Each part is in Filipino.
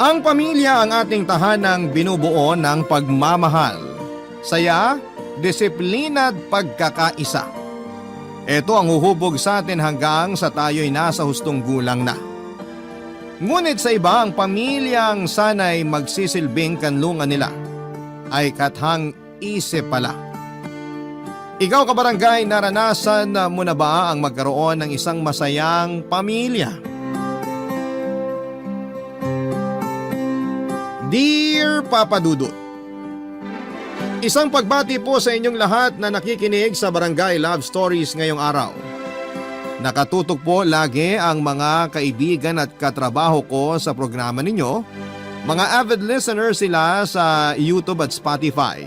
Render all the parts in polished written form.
Ang pamilya ang ating tahanang binubuo ng pagmamahal, saya, disiplina at pagkakaisa. Ito ang uhubog sa atin hanggang sa tayo'y nasa hustong gulang na. Ngunit sa iba, ang pamilyang sana'y magsisilbing kanlungan nila ay kathang isip pala. Ikaw kabarangay, naranasan mo na ba ang magkaroon ng isang masayang pamilya? Dear Papa Dudut, isang pagbati po sa inyong lahat na nakikinig sa Barangay Love Stories ngayong araw. Nakatutok po lagi ang mga kaibigan at katrabaho ko sa programa ninyo. Mga avid listeners sila sa YouTube at Spotify.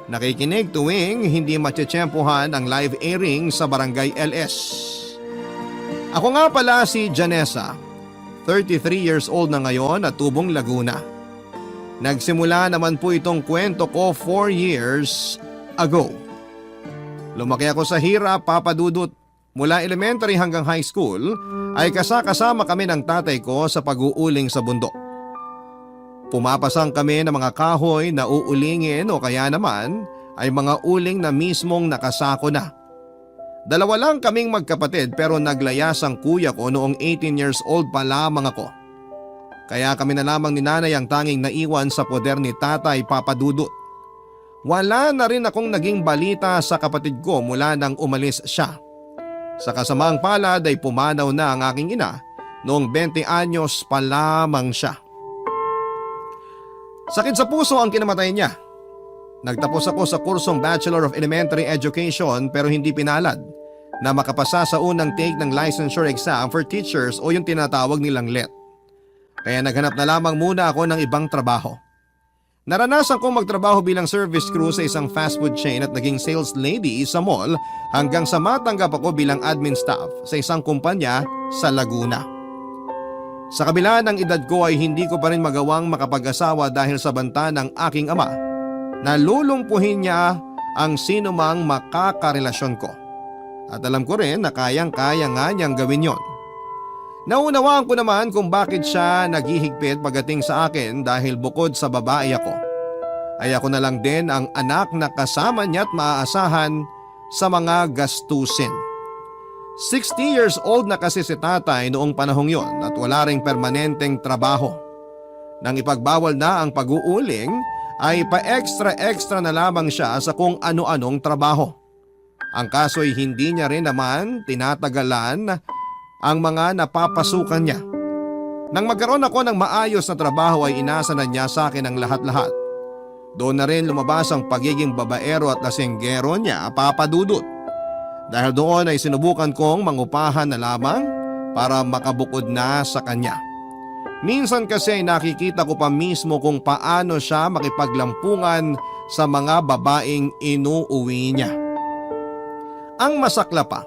Nakikinig tuwing hindi matsyempohan ang live airing sa Barangay LS. Ako nga pala si Janessa, 33 years old na ngayon at tubong Laguna. Nagsimula naman po itong kwento ko 4 years ago. Lumaki ako sa hirap, Papa Dudut. Mula elementary hanggang high school ay kasama kami ng tatay ko sa pag-uuling sa bundok. Pumapasang kami ng mga kahoy na uulingin o kaya naman ay mga uling na mismong nakasako na. Dalawa lang kaming magkapatid pero naglayas ang kuya ko noong 18 years old pa lamang ako. Kaya kami na lamang ni nanay ang tanging naiwan sa poder ni tatay, Papa Dudut. Wala na rin akong naging balita sa kapatid ko mula nang umalis siya. Sa kasamaang palad ay pumanaw na ang aking ina noong 20 anyos pa lamang siya. Sakit sa puso ang kinamatay niya. Nagtapos ako sa kursong Bachelor of Elementary Education pero hindi pinalad na makapasa sa unang take ng licensure exam for teachers o yung tinatawag nilang LET. Kaya naghanap na lamang muna ako ng ibang trabaho. Naranasan kong magtrabaho bilang service crew sa isang fast food chain at naging sales lady sa mall hanggang sa matanggap ako bilang admin staff sa isang kumpanya sa Laguna. Sa kabila ng edad ko ay hindi ko pa rin magawang makapag-asawa dahil sa banta ng aking ama na lulumpuhin niya ang sinumang makakarelasyon ko. At alam ko rin na kayang-kaya nga niyang gawin yon. Naunawaan ko naman kung bakit siya naghihigpit pagdating sa akin dahil bukod sa babae ako, ay ako na lang din ang anak na kasama niya at maaasahan sa mga gastusin. 60 years old na kasi si tatay noong panahong yon at wala ring permanenteng trabaho. Nang ipagbawal na ang pag-uuling ay pa-extra na lamang siya sa kung ano-anong trabaho. Ang kaso ay hindi niya rin naman tinatagalan ang mga napapasukan niya. Nang magkaroon ako ng maayos na trabaho ay inasa na niya sa akin ang lahat-lahat. Doon na rin lumabas ang pagiging babaero at lasenggero niya, Papa Dudut. Dahil doon ay sinubukan kong mangupahan na lamang para makabukod na sa kanya. Minsan kasi nakikita ko pa mismo kung paano siya makipaglampungan sa mga babaeng inuuwi niya. Ang masakla pa,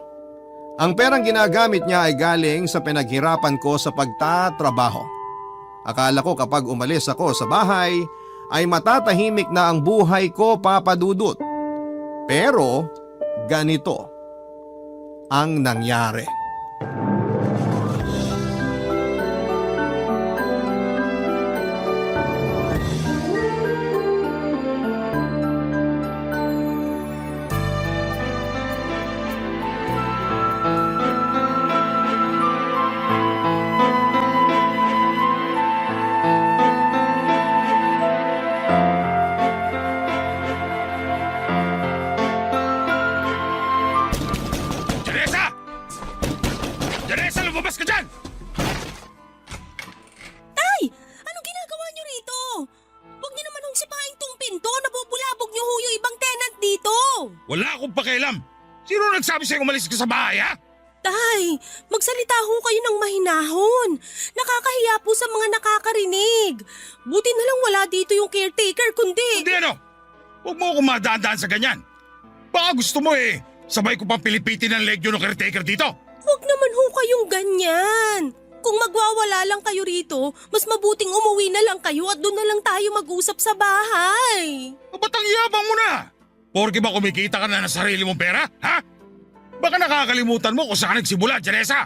ang perang ginagamit niya ay galing sa pinaghirapan ko sa pagtatrabaho. Akala ko kapag umalis ako sa bahay ay matatahimik na ang buhay ko, Papa Dudut. Pero ganito ang nangyari. Wala akong pakialam. Sino nagsabi sa'yo umalis ka sa bahay, ha? Tay, magsalita ho kayo ng mahinahon. Nakakahiya po sa mga nakakarinig. Buti na lang wala dito yung caretaker kundi… Hindi ano? Huwag mo akong madaan-daan sa ganyan. Baka gusto mo sabay ko pang pilipitin ng legyo ng caretaker dito. Huwag naman ho kayong ganyan. Kung magwawala lang kayo rito, mas mabuting umuwi na lang kayo at doon na lang tayo mag-usap sa bahay. Ba't ang yabang mo na? Porke ba kumikita ka na ng sarili mong pera, ha? Baka nakakalimutan mo kung saan nagsimula, Janessa.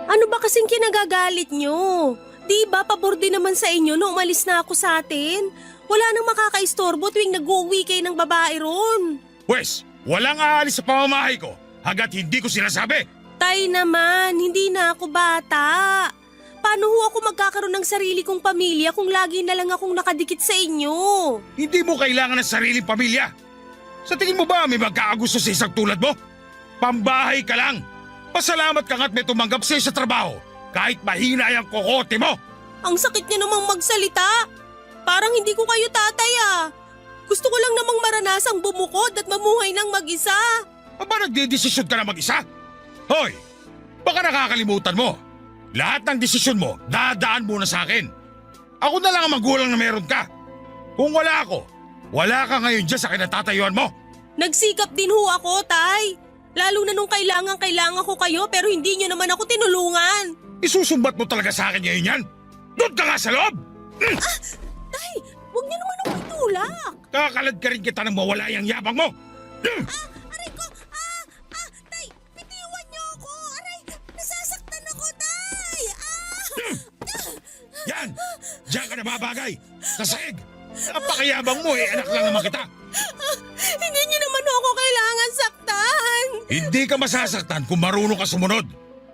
Ano ba kasing kinagagalit nyo? Di ba pabor din naman sa inyo nung umalis na ako sa atin? Wala nang makakaistorbo tuwing nag-uwi kayo ng babae ron. Pwes, walang aalis sa pamamahay ko hanggat hindi ko sinasabi. Tay naman, hindi na ako bata. Paano ho ako magkakaroon ng sarili kong pamilya kung lagi na lang akong nakadikit sa inyo? Hindi mo kailangan ng sariling pamilya. Sa tingin mo ba may magkakagusto sa isang tulad mo? Pambahay ka lang. Pasalamat ka nga't may tumanggap sa'yo sa trabaho kahit mahina yung kokote mo. Ang sakit niya namang magsalita. Parang hindi ko kayo tatay ah. Gusto ko lang namang maranasang bumukod at mamuhay ng mag-isa. Aba nagdidesisyon ka na mag-isa? Hoy, baka nakakalimutan mo. Lahat ng desisyon mo, dadaan muna sa akin. Ako na lang ang magulang na meron ka. Kung wala ako, wala ka ngayon dyan sa kinatatayuan mo. Nagsikap din ho ako, tay. Lalo na nung kailangan ko kayo pero hindi niyo naman ako tinulungan. Isusumbat mo talaga sa akin ngayon yan? Doon ka nga sa loob! Tay, huwag niyo naman ako itulak. Kakalad ka rin kita nang mawala yung yabang mo. Aray ko! Tay! Bitiwan niyo ako! Aray! Nasasaktan ako, tay! Yan! Diyan ka na babagay! Sa sahig! Napakayabang mo eh, anak lang naman kita! Hindi niyo naman ako kailangan saktan! Hindi ka masasaktan kung marunong ka sumunod.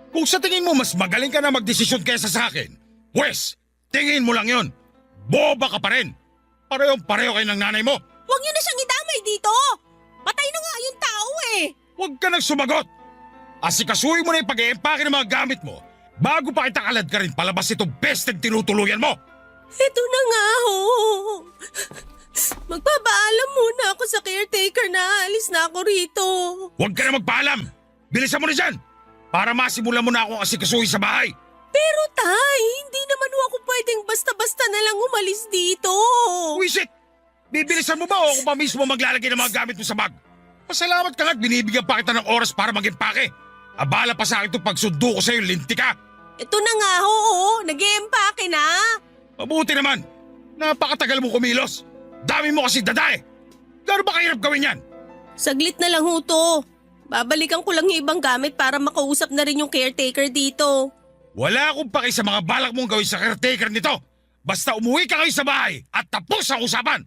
Kung sa tingin mo mas magaling ka na magdesisyon kaysa sa akin, pwes, tingin mo lang yon. Boba ka pa rin. Parehong-pareho kayo ng nanay mo. Huwag niyo na siyang idamay dito! Patay na nga yung tao eh! Huwag ka nang sumagot. Asikasuhin mo na yung pag-iempake ng mga gamit mo bago pa kita kalad ka rin palabas itong bested tinutuluyan mo. Ito na nga ho! Magpapaalam muna ako sa caretaker na alis na ako rito. Huwag ka na magpaalam. Bilisan mo na dyan para masimulan mo na akong asikasuhin sa bahay. Pero tay, hindi naman ho ako pwedeng basta-basta na lang umalis dito. Wisit! Bibilisan mo ba o ako pa mismo maglalagay ng mga gamit mo sa bag? Pasalamat ka nga't binibigyan pa kita ng oras para mag-impake. Abala pa sa akin itong pagsundo ko sa'yo, linti ka. Ito na nga ho, nag-iempake na. Mabuti naman. Napakatagal mo kumilos. Dami mo kasi dadae. Gano'n ba kahirap gawin yan? Saglit na lang ho to. Babalikan ko lang yung ibang gamit para makausap na rin yung caretaker dito. Wala akong paki sa mga balak mong gawin sa caretaker nito. Basta umuwi ka kayo sa bahay at tapos ang usapan.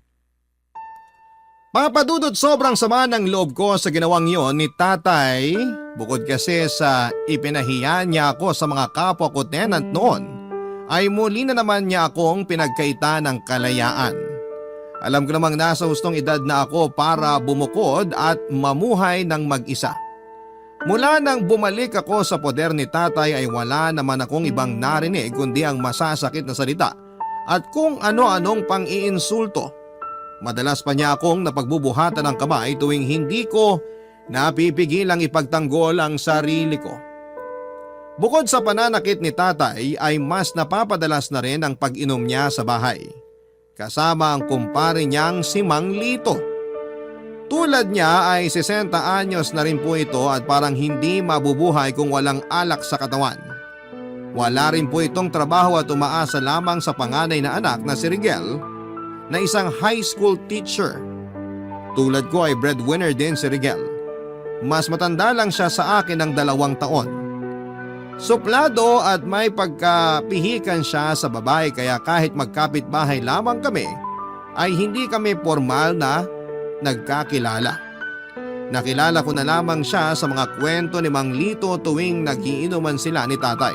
Papadudod sobrang sama ng loob ko sa ginawang yon ni tatay. Bukod kasi sa ipinahiya niya ako sa mga kapwa ko tenant noon, ay muli na naman niya akong pinagkaita ng kalayaan. Alam ko namang nasa hustong edad na ako para bumukod at mamuhay ng mag-isa. Mula nang bumalik ako sa poder ni tatay ay wala naman akong ibang narinig kundi ang masasakit na salita at kung ano-anong pang-iinsulto. Madalas pa niya akong napagbubuhatan ng kamay tuwing hindi ko napipigilang ipagtanggol ang sarili ko. Bukod sa pananakit ni tatay ay mas napapadalas na rin ang pag-inom niya sa bahay. Kasama ang kumpare niyang si Mang Lito. Tulad niya ay 60 anyos na rin po ito at parang hindi mabubuhay kung walang alak sa katawan. Wala rin po itong trabaho at umaasa lamang sa panganay na anak na si Rigel na isang high school teacher. Tulad ko ay breadwinner din si Rigel. Mas matanda lang siya sa akin ng 2 taon. Suplado at may pagkapihikan siya sa babae kaya kahit magkapitbahay lamang kami ay hindi kami formal na nagkakilala. Nakilala ko na lamang siya sa mga kwento ni Mang Lito tuwing nagiinuman sila ni tatay.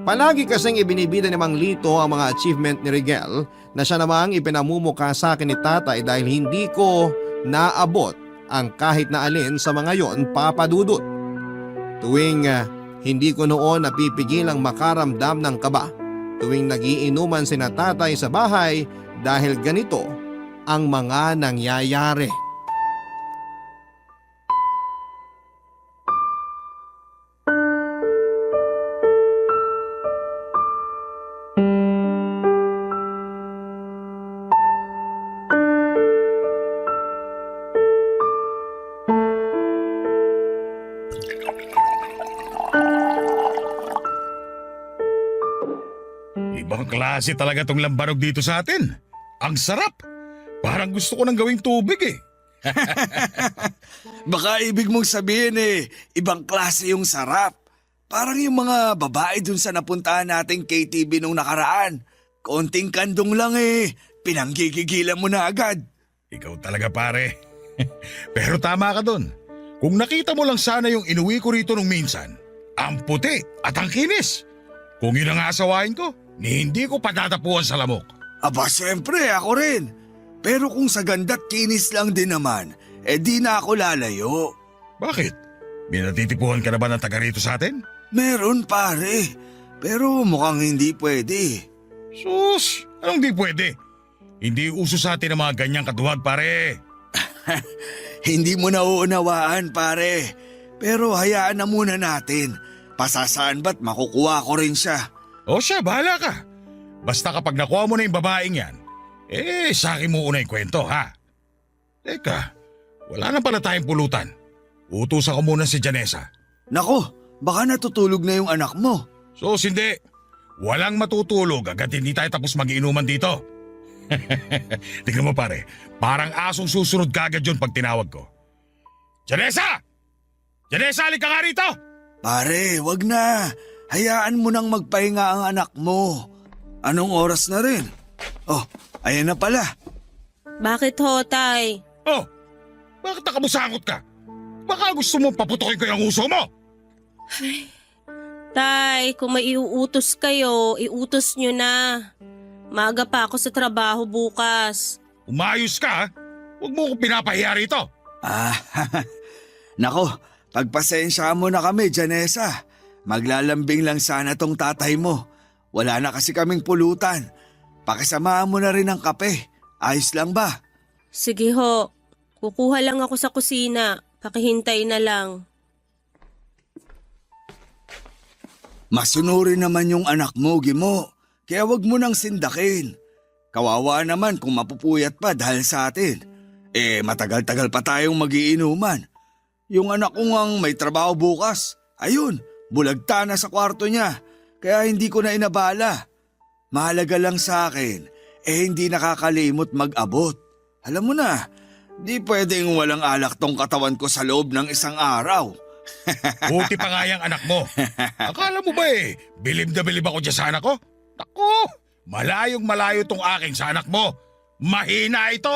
Palagi kasing ibinibida ni Mang Lito ang mga achievement ni Rigel na siya namang ipinamumukha sa akin ni tatay dahil hindi ko naabot ang kahit na alin sa mga yon, papadudot. Tuwing hindi ko noon napipigilang makaramdam ng kaba tuwing nagiinuman sina tatay sa bahay dahil ganito ang mga nangyayari. Ibang klase talaga tong lambanog dito sa atin. Ang sarap. Parang gusto ko nang gawing tubig eh. Baka ibig mong sabihin ibang klase yung sarap. Parang yung mga babae dun sa napuntahan nating KTV nung nakaraan. Konting kandong lang pinanggigigilan mo na agad. Ikaw talaga pare. Pero tama ka dun. Kung nakita mo lang sana yung inuwi ko rito nung minsan, ang puti at ang kinis. Kung yun ang asawain ko, ni hindi ko patatapuan sa lamok. Aba syempre, ako rin. Pero kung sa ganda't kinis lang din naman, di na ako lalayo. Bakit? May natitipuhan ka na ba ng taga rito sa atin? Meron pare, pero mukhang hindi pwede. Sus! Anong di pwede? Hindi uso sa atin ang mga ganyang katuwag pare. Hindi mo nauunawaan pare, pero hayaan na muna natin. Pasasaan ba't makukuha ko rin siya? O siya, bahala ka. Basta kapag nakuha mo na yung babaeng yan, sa akin mo una yung kwento ha. Teka, wala na pala tayong pulutan. Utusan ko muna si Janessa. Nako, baka natutulog na yung anak mo. Sus, hindi. Walang matutulog agad hindi tayo tapos mag-iinuman dito. Tingnan mo pare, parang asong susunod kagad yun pag tinawag ko. Janessa! Janessa, halika nga rito! Pare, wag na. Hayaan mo nang magpahinga ang anak mo. Anong oras na rin? Oh, ayan na pala. Bakit ho, Tay? Oh, bakit nakabusangot ka? Baka gusto mo paputokin ko yung uso mo. Tay, kung may iuutos kayo, iutos nyo na. Maaga pa ako sa trabaho bukas. Umayos ka ha? Huwag mo akong pinapahiya rito. Nako, pagpasensya mo na kami, Janessa. Maglalambing lang sana tong tatay mo. Wala na kasi kaming pulutan. Pakisamahan mo na rin ang kape. Ayos lang ba? Sige ho, kukuha lang ako sa kusina. Pakihintay na lang. Masunurin naman yung anak mo, Gimo. Kaya wag mo nang sindakin. Kawawa naman kung mapupuyat pa dahil sa atin. Matagal-tagal pa tayong magiinuman. Yung anak ko ngang may trabaho bukas. Ayun, bulagta na sa kwarto niya. Kaya hindi ko na inabala. Mahalaga lang sa akin, hindi nakakalimot mag-abot. Alam mo na, di pwedeng walang alak tong katawan ko sa loob ng isang araw. Buti pa nga yung anak mo. Akala mo ba bilib na bilib ako dyan sa anak ko? Ako, malayong malayo tong aking sa anak mo. Mahina ito,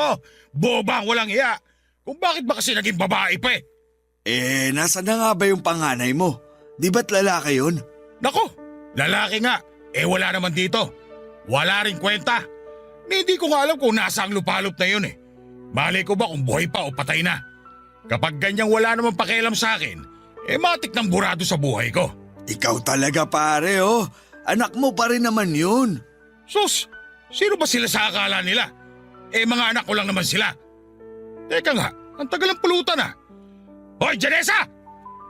bobang walang iya. Kung bakit ba kasi naging babae pa Nasa na nga ba yung panganay mo? Di ba't lalaki yun? Nako, lalaki nga. Wala naman dito. Wala rin kwenta. Hindi ko nga alam kung nasa ang lupalop na yun Malay ko ba kung buhay pa o patay na? Kapag ganyang wala naman pakialam sa akin, matik ng burado sa buhay ko. Ikaw talaga pare Anak mo pa rin naman yun. Sus, sino ba sila sa akala nila? Mga anak ko lang naman sila. Teka nga, ang tagal ng pulutan Hoy, Janessa!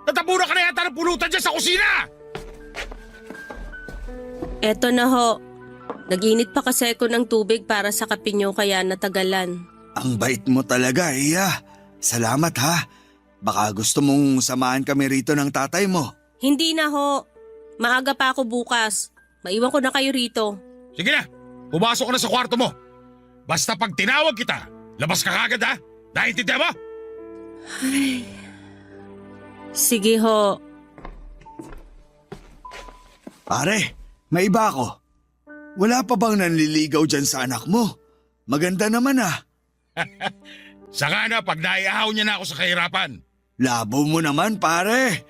Natabunan ka na yata ng pulutan dyan sa kusina! Eto na ho. Naginit pa kasi ako ng tubig para sa kape nyo kaya natagalan. Ang bait mo talaga, Iya. Salamat ha. Baka gusto mong samahan kami rito ng tatay mo. Hindi na ho. Maaga pa ako bukas. Maiwan ko na kayo rito. Sige na, pumasok ka na sa kwarto mo. Basta pag tinawag kita, labas ka kagad ha? Naintindihan mo? Sige ho. Pare, may iba ako. Wala pa bang nanliligaw dyan sa anak mo? Maganda naman Saka na pag naiahaw niya na ako sa kahirapan. Labo mo naman pare.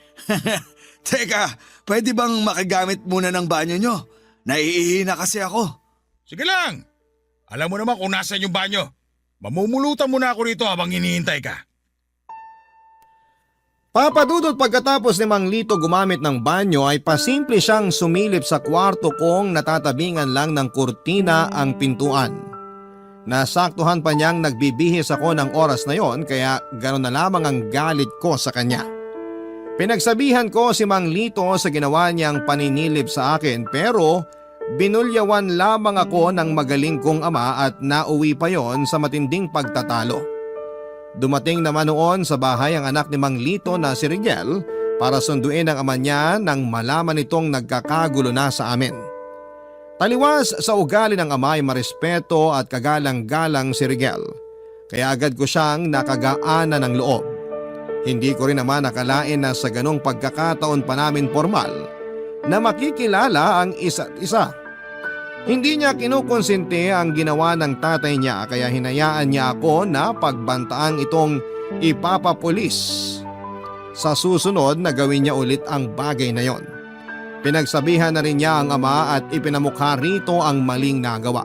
Teka, pwede bang makigamit muna ng banyo nyo? Naiihi na kasi ako. Sige lang. Alam mo naman kung nasan yung banyo. Mamumulutan muna ako rito habang hinihintay ka. Papadudot pagkatapos ni Mang Lito gumamit ng banyo ay pasimple siyang sumilip sa kwarto kong natatabingan lang ng kurtina ang pintuan. Nasaktuhan pa niyang nagbibihis ako ng oras na yon kaya gano'n na lamang ang galit ko sa kanya. Pinagsabihan ko si Mang Lito sa ginawa niyang paninilip sa akin pero binulyawan lamang ako ng magaling kong ama at nauwi pa yon sa matinding pagtatalo. Dumating naman noon sa bahay ang anak ni Mang Lito na si Rigel para sunduin ang ama niya nang malaman nitong nagkakagulo na sa amin. Taliwas sa ugali ng ama ay marespeto at kagalang-galang si Rigel, kaya agad ko siyang nakagaana ng loob. Hindi ko rin naman nakalain na sa ganong pagkakataon pa namin formal na makikilala ang isa't isa. Hindi niya kinukonsente ang ginawa ng tatay niya kaya hinayaan niya ako na pagbantaang itong ipapapulis. Sa susunod na gawin niya ulit ang bagay na yon. Pinagsabihan na rin niya ang ama at ipinamukha rito ang maling nagawa.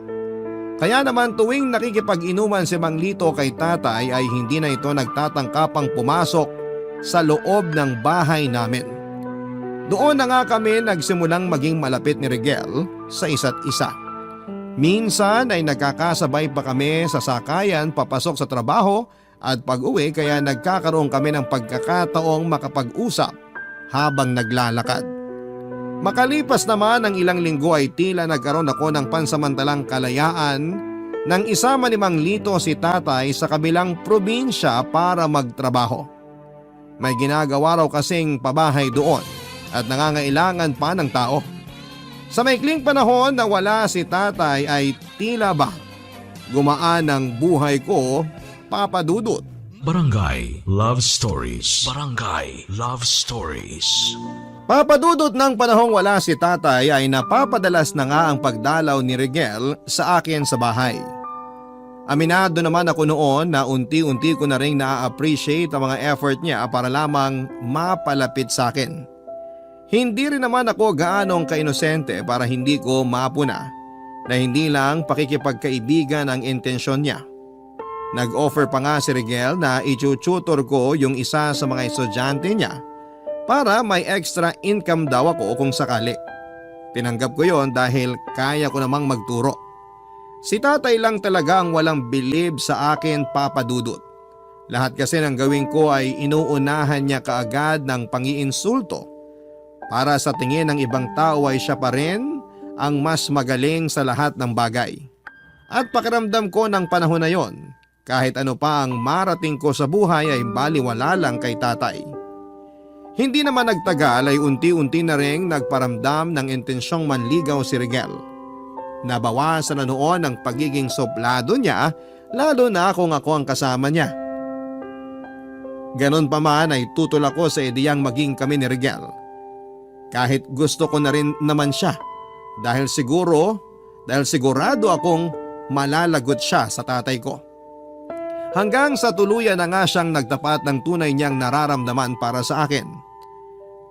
Kaya naman tuwing nakikipag-inuman si Mang Lito kay tatay ay hindi na ito nagtatangkapang pumasok sa loob ng bahay namin. Doon na nga kami nagsimulang maging malapit ni Rigel sa isa't isa. Minsan ay nagkakasabay pa kami sa sakayan papasok sa trabaho at pag-uwi kaya nagkakaroon kami ng pagkakataong makapag-usap habang naglalakad. Makalipas naman ng ilang linggo ay tila nagkaroon ako ng pansamantalang kalayaan nang isama ni Mang Lito si tatay sa kabilang probinsya para magtrabaho. May ginagawa raw kasing pabahay doon at nangangailangan pa ng tao. Sa maikling panahon na wala si tatay ay tila ba gumaan ang buhay ko, Papa Dudut. Barangay Love Stories. Barangay Love Stories. Papadudot ng panahong wala si tatay ay napapadalas na nga ang pagdalaw ni Rigel sa akin sa bahay. Aminado naman ako noon na unti-unti ko na rin na-appreciate ang mga effort niya para lamang mapalapit sa akin. Hindi rin naman ako gaanong kainosente para hindi ko mapuna na hindi lang pakikipagkaibigan ang intensyon niya. Nag-offer pa nga si Rigel na i-tutor ko yung isa sa mga estudyante niya para may extra income daw ako kung sakali. Tinanggap ko yon dahil kaya ko namang magturo. Si tatay lang talaga ang walang bilib sa akin, Papa Dudut. Lahat kasi ng gawin ko ay inuunahan niya kaagad ng pangiinsulto. Para sa tingin ng ibang tao ay siya pa rin ang mas magaling sa lahat ng bagay. At pakiramdam ko ng panahon na yon, kahit ano pa ang marating ko sa buhay ay baliwala lang kay tatay. Hindi naman nagtagal ay unti-unti na ring nagparamdam ng intensyong manligaw si Rigel. Nabawasan na noon ang pagiging suplado niya lalo na kung ako ang kasama niya. Ganon pa man ay tutol ako sa ideyang maging kami ni Rigel. Kahit gusto ko na rin naman siya dahil sigurado akong malalagot siya sa tatay ko. Hanggang sa tuluyan na nga siyang nagtapat ng tunay niyang nararamdaman para sa akin.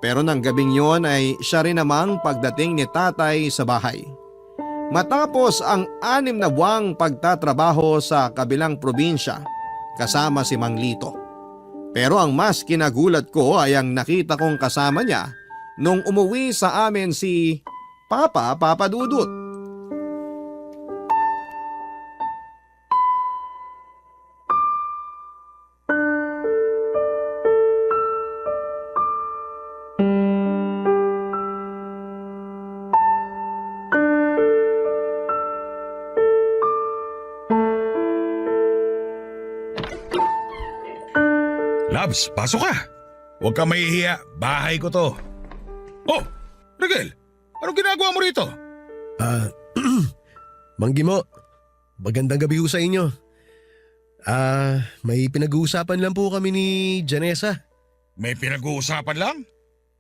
Pero nang gabing yon ay siya rin namang pagdating ni tatay sa bahay. Matapos ang 6 na buwang pagtatrabaho sa kabilang probinsya kasama si Mang Lito. Pero ang mas kinagulat ko ay ang nakita kong kasama niya nung umuwi sa amin si Papa Dudut. Labs, pasok ka. Huwag kang mahihiya. Bahay ko to. Oh, Rigel, anong ginagawa mo rito? Mang Gimo, magandang gabi ho sa inyo. May pinag-uusapan lang po kami ni Janessa. May pinag-uusapan lang?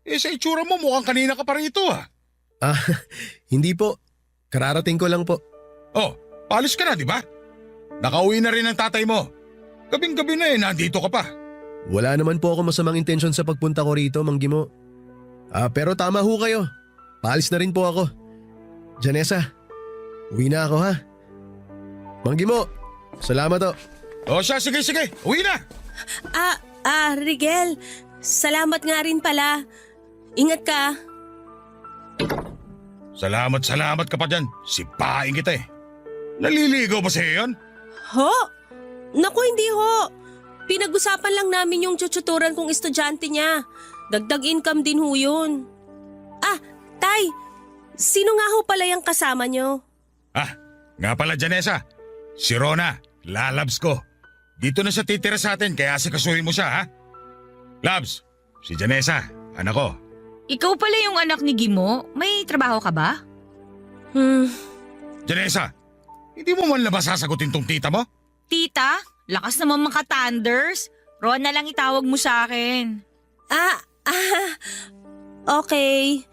Sa itsura mo mukhang kanina ka pa rito Hindi po. Kararating ko lang po. Oh, palis ka na, di ba? Nakauwi na rin ang tatay mo. Gabing-gabi na nandito ka pa. Wala naman po ako masamang intensyon sa pagpunta ko rito, Mang Gimo. Pero tama ho kayo. Paalis na rin po ako. Janessa, uwi na ako ha. Mang Gimo, salamat ho. O siya, sige. Uwi na. Rigel, salamat nga rin pala. Ingat ka. Salamat ka pa dyan. Sipain kita Naliligaw ba sa'yo yun? Ho? Naku, hindi ho. Pinag-usapan lang namin yung tututuran kong estudyante niya. Dagdag income din ho yun. Tay, sino nga ho pala yung kasama niyo? Nga pala Janessa. Si Rona, lalabs ko. Dito na siya titira sa atin kaya sikasuhin mo siya ha? Labs, si Janessa, anak ko. Ikaw pala yung anak ni Gimo? May trabaho ka ba? Janessa, hindi mo man na ba sasagutin tong tita mo? Tita, lakas naman mga thunders. Ron na lang itawag mo sa akin. Okay.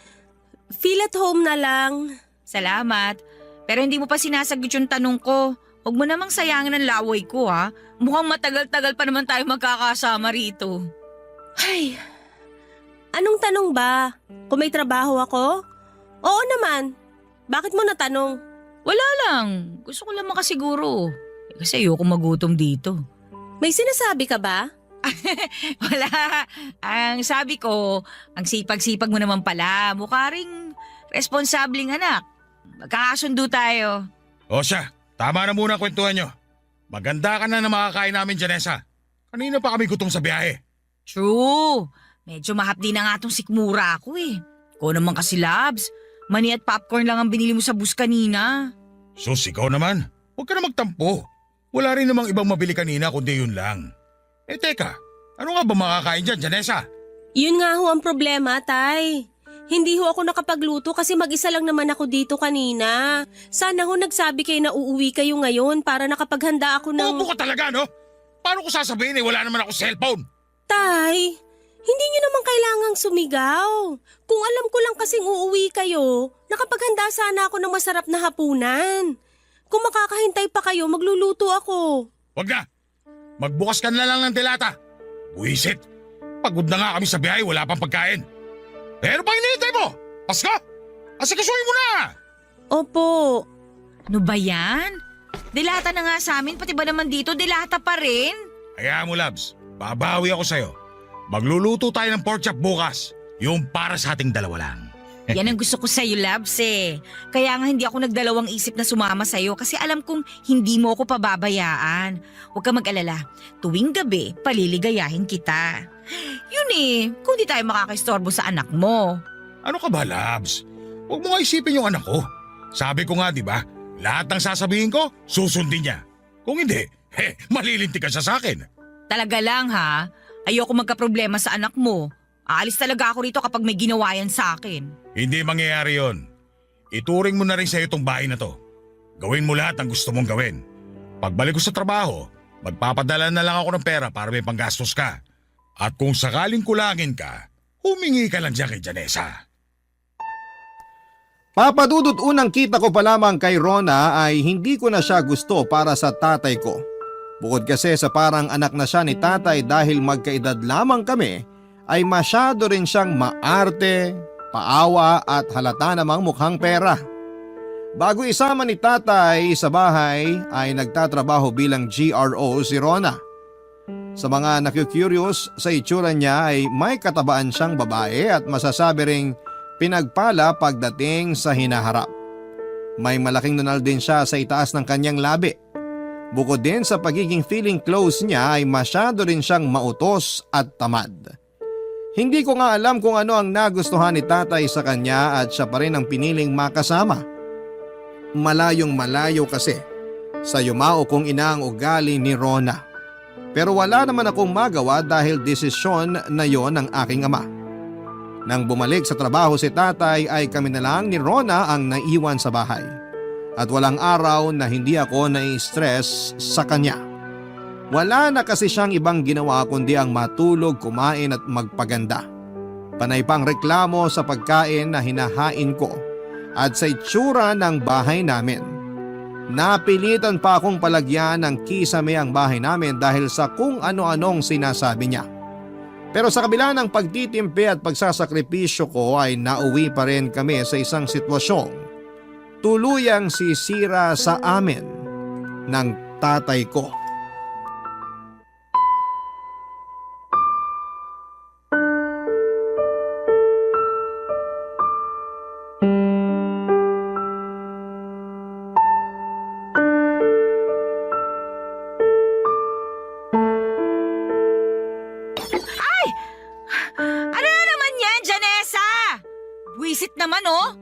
Feel at home na lang. Salamat. Pero hindi mo pa sinasagot yung tanong ko. Huwag mo namang sayangin ang laway ko ha. Mukhang matagal-tagal pa naman tayo magkakasama rito. Ay, anong tanong ba? Kung may trabaho ako? Oo naman. Bakit mo natanong? Wala lang. Gusto ko lang makasiguro. Kasi ayoko magutom dito. May sinasabi ka ba? Wala. Ang sabi ko, ang sipag-sipag mo naman pala. Mukha ring responsableng anak. Magkakasundo tayo. O siya, tama na muna ang kwentuhan nyo. Maganda ka na makakain namin, Janessa. Kanina pa kami gutom sa biyahe. True. Medyo mahapdi na nga tong sikmura ako eh. Ikaw naman kasi, Labs. Mani at popcorn lang ang binili mo sa bus kanina. Sus, ikaw naman. Huwag ka na magtampo. Wala rin namang ibang mabili kanina kundi yun lang. Eh teka, ano nga ba makakain dyan, Janessa? Yun nga ho ang problema, Tay. Hindi ho ako nakapagluto kasi mag-isa lang naman ako dito kanina. Sana ho nagsabi kayo na uuwi kayo ngayon para nakapaghanda ako ng… Bobo ka talaga, no? Paano ko sasabihin wala naman ako cellphone? Tay, hindi nyo naman kailangang sumigaw. Kung alam ko lang kasing uuwi kayo, nakapaghanda sana ako ng masarap na hapunan. Kung makakahintay pa kayo, magluluto ako. Wag na. Magbukas ka na lang ng delata. Buisit. Pagod na nga kami sa biyahe, wala pang pagkain. Pero pa hinihintay mo? Pasko? Asikasuhin mo na! Opo. Ano ba yan? Dilata na nga sa amin, pati ba naman dito, dilata pa rin? Kaya mo, Labs. Babawi ako sa'yo. Magluluto tayo ng pork chop bukas. Yung para sa ating dalawa lang. Yan ang gusto ko sa'yo, Labs eh. Kaya nga hindi ako nagdalawang isip na sumama sa'yo kasi alam kong hindi mo ako pababayaan. Huwag ka mag-alala. Tuwing gabi, paliligayahin kita. Yun eh, kung di tayo makakaistorbo sa anak mo. Ano ka ba, Labs? Huwag mo nga isipin yung anak ko. Sabi ko nga, di ba? Lahat ng sasabihin ko, susundin niya. Kung hindi, malilinti ka siya sa akin. Talaga lang ha, ayoko magkaproblema sa anak mo. Aalis talaga ako rito kapag may ginawa yan sa akin. Hindi mangyayari yon. Ituring mo na rin sa'yo itong bahay na to. Gawin mo lahat ang gusto mong gawin. Pagbalik ko sa trabaho, magpapadala na lang ako ng pera para may panggastos ka. At kung sakaling kulangin ka, humingi ka lang dyan kay Janessa. Papadudot unang kita ko pa lamang kay Rona ay hindi ko na siya gusto para sa tatay ko. Bukod kasi sa parang anak na siya ni tatay dahil magkaedad lamang kami, ay masyado rin siyang maarte, paawa at halata namang mukhang pera. Bago isama ni tatay sa bahay ay nagtatrabaho bilang GRO si Rona. Sa mga naku-curious sa itsura niya ay may katabaan siyang babae at masasabi ring pinagpala pagdating sa hinaharap. May malaking nunal din siya sa itaas ng kanyang labi. Bukod din sa pagiging feeling close niya ay masyado rin siyang mautos at tamad. Hindi ko nga alam kung ano ang nagustuhan ni tatay sa kanya at siya pa rin ang piniling makasama. Malayong malayo kasi sa yumao kong ina ang ugali ni Rona. Pero wala naman akong magawa dahil desisyon na yon ng aking ama. Nang bumalik sa trabaho si tatay ay kami na lang ni Rona ang naiwan sa bahay. At walang araw na hindi ako nai-stress sa kanya. Wala na kasi siyang ibang ginawa kundi ang matulog, kumain at magpaganda. Panay pang reklamo sa pagkain na hinahain ko at sa itsura ng bahay namin. Napilitan pa akong palagyan ng kisame ang bahay namin dahil sa kung ano-anong sinasabi niya. Pero sa kabila ng pagtitimpi at pagsasakripisyo ko ay nauwi pa rin kami sa isang sitwasyong tuluyang sisira sa amin ng tatay ko. Ano na naman yan, Janessa? Buisit naman oh.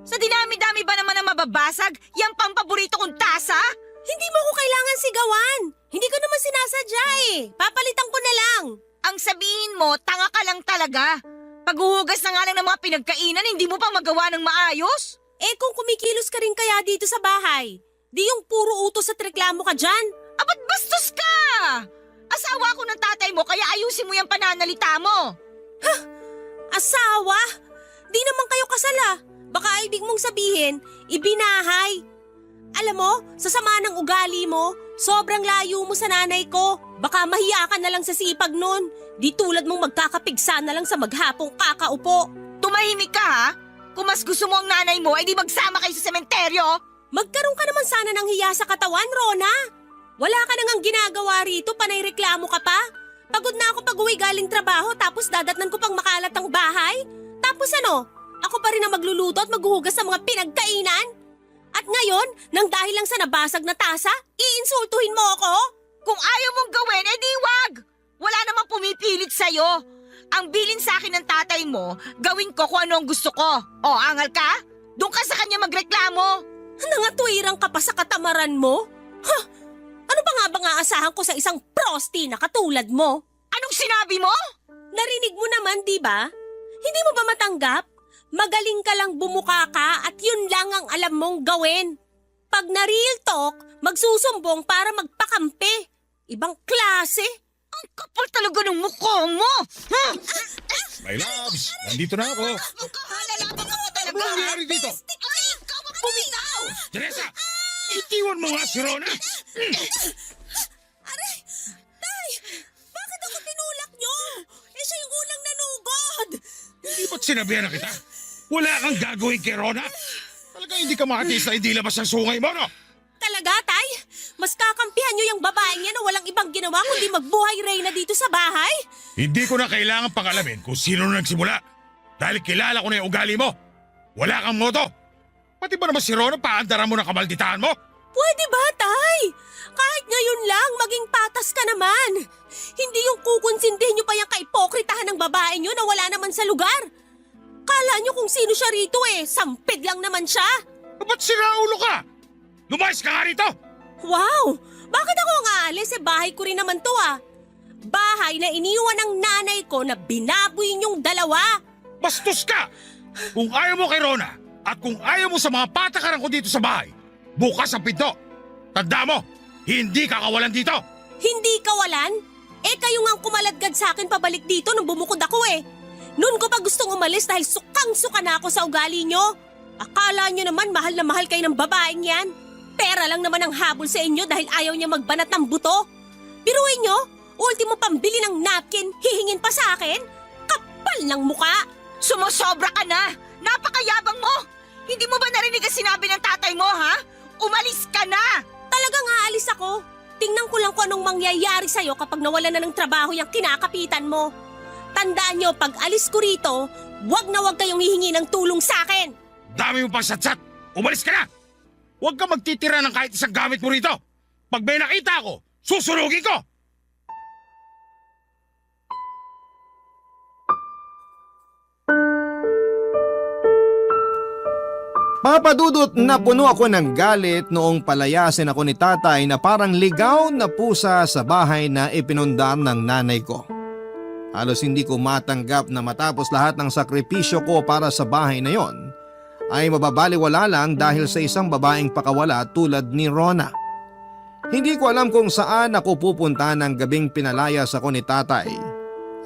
Sa dinami-dami ba naman ang mababasag, yan pang paborito kong tasa? Hindi mo ko kailangan sigawan. Hindi ko naman sinasadya eh. Papalitan ko na lang. Ang sabihin mo, tanga ka lang talaga. Paghuhugas na nga lang ng mga pinagkainan, hindi mo pa magawa ng maayos? Eh kung kumikilos ka rin kaya dito sa bahay, di yung puro utos at reklamo ka dyan. Abat bastos ka! Asawa ako ng tatay mo kaya ayusin mo yung pananalita mo. Asawa? Di naman kayo kasal ah. Baka ibig mong sabihin, ibinahay. Alam mo, sa sama ng ugali mo, sobrang layo mo sa nanay ko. Baka mahiya ka na lang sa sipag nun. Di tulad mong magkakapigsa na lang sa maghapong kakaupo. Tumahimik ka ha? Kung mas gusto mo ang nanay mo, ay di magsama kayo sa sementeryo. Magkaroon ka naman sana ng hiya sa katawan, Rona. Wala ka nang ginagawa rito, panay reklamo ka pa. Pagod na ako pag-uwi galing trabaho tapos dadatnan ko pang makalat ang bahay. Tapos ano, ako pa rin ang magluluto at maghuhugas sa mga pinagkainan? At ngayon, nang dahil lang sa nabasag na tasa, iinsultuhin mo ako? Kung ayaw mong gawin, edi wag. Wala namang pumipilit sa'yo. Ang bilin sa akin ng tatay mo, gawin ko kung ano ang gusto ko. O, angal ka? Doon ka sa kanya magreklamo. Nangatwirang ka pa sa katamaran mo? Ha? Ano pa nga bang aasahan ko sa isang prosti na katulad mo? Anong sinabi mo? Narinig mo naman, di ba? Hindi mo ba matanggap? Magaling ka lang bumuka ka at yun lang ang alam mong gawin. Pag na-real talk, magsusumbong para magpakampi. Ibang klase. Ang kapal talaga ng mukha mo. My loves, nandito na ako. Kahalalabang ako talaga. Ano nangyari dito? Ay, ikaw ang bumitaw. Teresa, itiwan mo nga si Rona. Aray! Tay! Bakit ako tinulak nyo? Eh siya yung unang nanugod! Hindi ba't sinabihan na kita? Wala kang gagawin kay Rona. Talaga hindi ka makatiis na hindi labas ang sungay mo, no? Talaga, Tay? Mas kakampihan nyo yung babaeng yan na walang ibang ginawa kundi magbuhay Reyna dito sa bahay? Hindi ko na kailangan pangalamin kung sino na nagsimula. Dahil kilala ko na yung ugali mo. Wala kang moto. Pati ba naman si Rona paandaran mo ng kamalditahan mo? Pwede ba, Tay? Kahit ngayon lang, maging patas ka naman. Hindi yung kukonsindihin nyo pa yung kaipokritahan ng babae nyo na wala naman sa lugar. Kala nyo kung sino siya rito eh, sampid lang naman siya. Ba't sinaulo ka? Lumayas ka nga rito! Wow! Bakit ako ang aalis? Bahay ko rin naman to ah. Bahay na iniwan ng nanay ko na binaboy niyong dalawa. Bastos ka! Kung ayaw mo kay Rona at kung ayaw mo sa mga patakaran ko dito sa bahay, bukas ang pinto. Tanda mo, hindi ka kawalan dito. Hindi kawalan? Eh kayo nga ang kumaladgad sa akin pabalik dito nung bumukod ako eh. Noon ko pa gustong umalis dahil sukang-suka na ako sa ugali nyo. Akala nyo naman mahal na mahal kayo ng babaeng yan. Pera lang naman ang habol sa inyo dahil ayaw niya magbanat ng buto. Biruin nyo, ultimo pambili ng napkin, hihingin pa sa akin? Kapal ng muka! Sumusobra ka na! Napakayabang mo! Hindi mo ba narinig ang sinabi ng tatay mo, ha? Umalis ka na! Talagang aalis ako. Tingnan ko lang kung anong mangyayari sa'yo kapag nawala na ng trabaho yung kinakapitan mo. Tandaan nyo, pag alis ko rito, wag na wag kayong hihingi ng tulong sa akin. Dami mo pang satsat. Umalis ka na! Huwag ka magtitira ng kahit isang gamit mo rito. Pag may nakita ako, susunugin ko! Papadudot na puno ako ng galit noong palayasin ako ni tatay na parang ligaw na pusa sa bahay na ipinundar ng nanay ko. Halos hindi ko matanggap na matapos lahat ng sakripisyo ko para sa bahay na yon, ay mababaliwala lang dahil sa isang babaeng pakawala tulad ni Rona. Hindi ko alam kung saan ako pupunta ng gabing pinalayas ako ni tatay.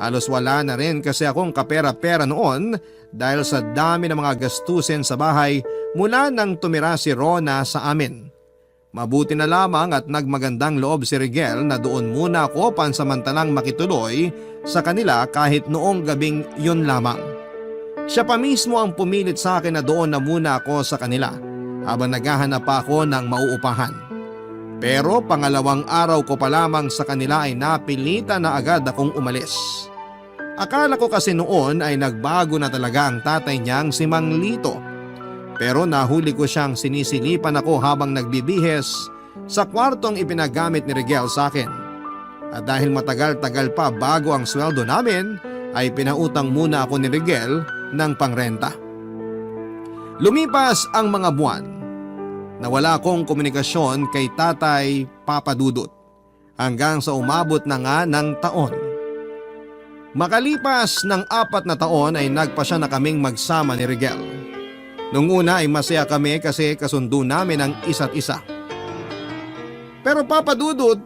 Halos wala na rin kasi akong kapera-pera noon dahil sa dami ng mga gastusin sa bahay mula nang tumira si Rona sa amin. Mabuti na lamang at nagmagandang loob si Rigel na doon muna ako pansamantalang makituloy sa kanila kahit noong gabing yun lamang. Siya pa mismo ang pumilit sa akin na doon na muna ako sa kanila habang naghahanap pa ako ng mauupahan. Pero pangalawang araw ko pa lamang sa kanila ay napilitan na agad akong umalis. Akala ko kasi noon ay nagbago na talaga ang tatay niyang si Mang Lito. Pero nahuli ko siyang sinisilipan ako habang nagbibihes sa kwartong ipinagamit ni Rigel sa akin. At dahil matagal-tagal pa bago ang sweldo namin, ay pinautang muna ako ni Rigel ng pangrenta. Lumipas ang mga buwan. Nawala akong komunikasyon kay tatay Papadudot hanggang sa umabot na nga ng taon. Makalipas ng 4 na taon ay nagpasya na kaming magsama ni Rigel. Nung una ay masaya kami kasi kasundo namin ang isa't isa. Pero Papadudot,